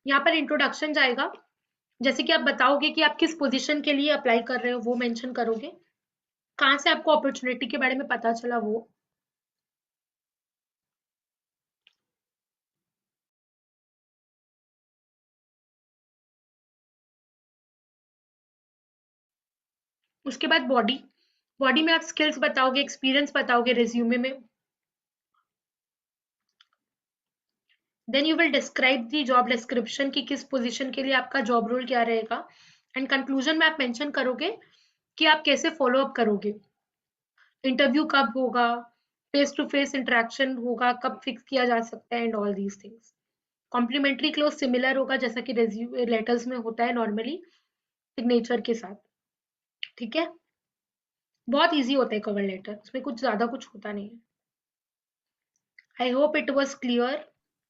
यहाँ पर इंट्रोडक्शन जाएगा, जैसे कि आप बताओगे कि आप किस पोजीशन के लिए अप्लाई कर रहे हो, वो मेंशन करोगे। कहाँ से आपको अपॉर्चुनिटी के बारे में पता चला, वो। उसके बाद बॉडी, बॉडी में आप स्किल्स बताओगे, एक्सपीरियंस बताओगे रिज्यूमे में। Then you will describe the job description की किस पोजीशन के लिए आपका जॉब रोल क्या रहेगा। एंड कंक्लूजन में आप मेंशन करोगे कि आप कैसे फॉलो अप करोगे, इंटरव्यू कब होगा, फेस टू फेस इंटरेक्शन होगा, कब फिक्स किया जा सकता है, and all these things. Complimentary close similar होगा जैसा कि लेटर्स में होता है नॉर्मली, सिग्नेचर के साथ, ठीक है। बहुत इजी होता है कवर लेटर, उसमें कुछ ज्यादा कुछ होता नहीं है। I hope it was clear.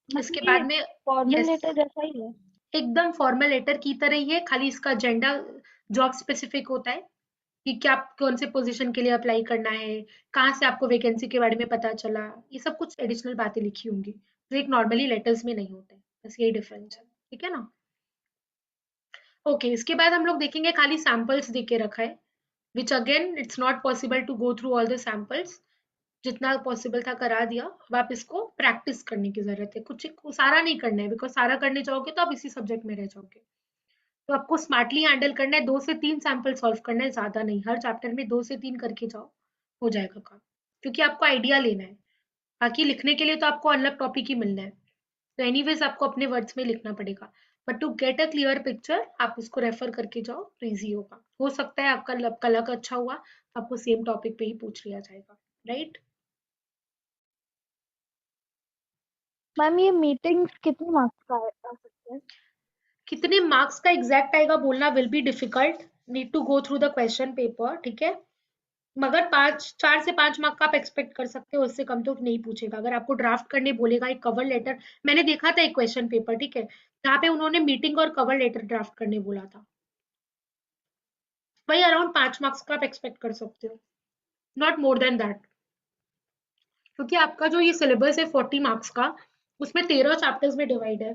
इसके मैम ये बाद में, फॉर्मल यस, लेटर जैसा ही है। एकदम फॉर्मल लेटर की तरह ही है, खाली इसका एजेंडा जॉब स्पेसिफिक होता है कि क्या कौन से पोजीशन के लिए अप्लाई करना है, कहाँ से आपको वैकेंसी के बारे में पता चला, ये सब कुछ एडिशनल बातें लिखी होंगी जो एक नॉर्मली लेटर्स में नहीं होते, बस यही डिफरेंस है, ठीक है ना। ओके, इसके बाद हम लोग देखेंगे, खाली सैम्पल्स दे के रखा है, which again it's not possible to go through all the samples. जितना पॉसिबल था करा दिया, अब आप इसको प्रैक्टिस करने की जरूरत है, कुछ सारा नहीं करना है, बिकॉज सारा करने जाओगे तो आप इसी सब्जेक्ट में रह जाओगे। तो आपको स्मार्टली हैंडल करना है, 2 से 3 सैंपल सॉल्व करना है, ज्यादा नहीं। हर चैप्टर में 2 से 3 करके जाओ, हो जाएगा काम, क्योंकि आपको आइडिया लेना है। बाकी लिखने के लिए तो आपको अलग टॉपिक ही मिलना है, तो एनीवेज आपको अपने वर्ड्स में लिखना पड़ेगा। But to get a clear picture आप उसको रेफर करके जाओ तो इजी होगा। हो सकता है आपका लक अच्छा हुआ, आपको सेम टॉपिक पे ही पूछ लिया जाएगा, राइट? मैम ये मीटिंग्स कितने मार्क्स का आ सकते हैं? कितने मार्क्स का एग्जैक्ट आएगा बोलना will be difficult, need to go through the question paper, ठीक है? मगर 4 से 5 मार्क का आप एक्सपेक्ट कर सकते हो, उससे कम तो नहीं पूछेगा। अगर आपको ड्राफ्ट करने बोलेगा एक कवर लेटर, मैंने देखा था एक क्वेश्चन पेपर, ठीक है, जहाँ पे उन्होंने मीटिंग और कवर लेटर ड्राफ्ट करने बोला था, वही अराउंड 5 मार्क्स का आप एक्सपेक्ट कर सकते हो, नॉट मोर देन दैट। क्योंकि आपका जो ये सिलेबस है 40 मार्क्स का, उसमें 13 चैप्टर्स में डिवाइड है।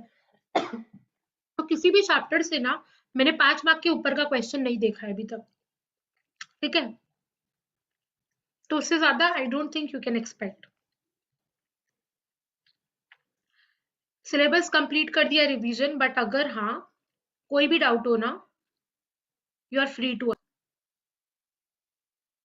तो किसी भी चैप्टर से ना मैंने 5 मार्क के ऊपर का क्वेश्चन नहीं देखा है अभी तक, ठीक है? तो उससे ज्यादा आई don't think you can expect. Syllabus complete कर दिया रिवीजन, बट अगर हाँ कोई भी डाउट हो ना, यू आर फ्री टू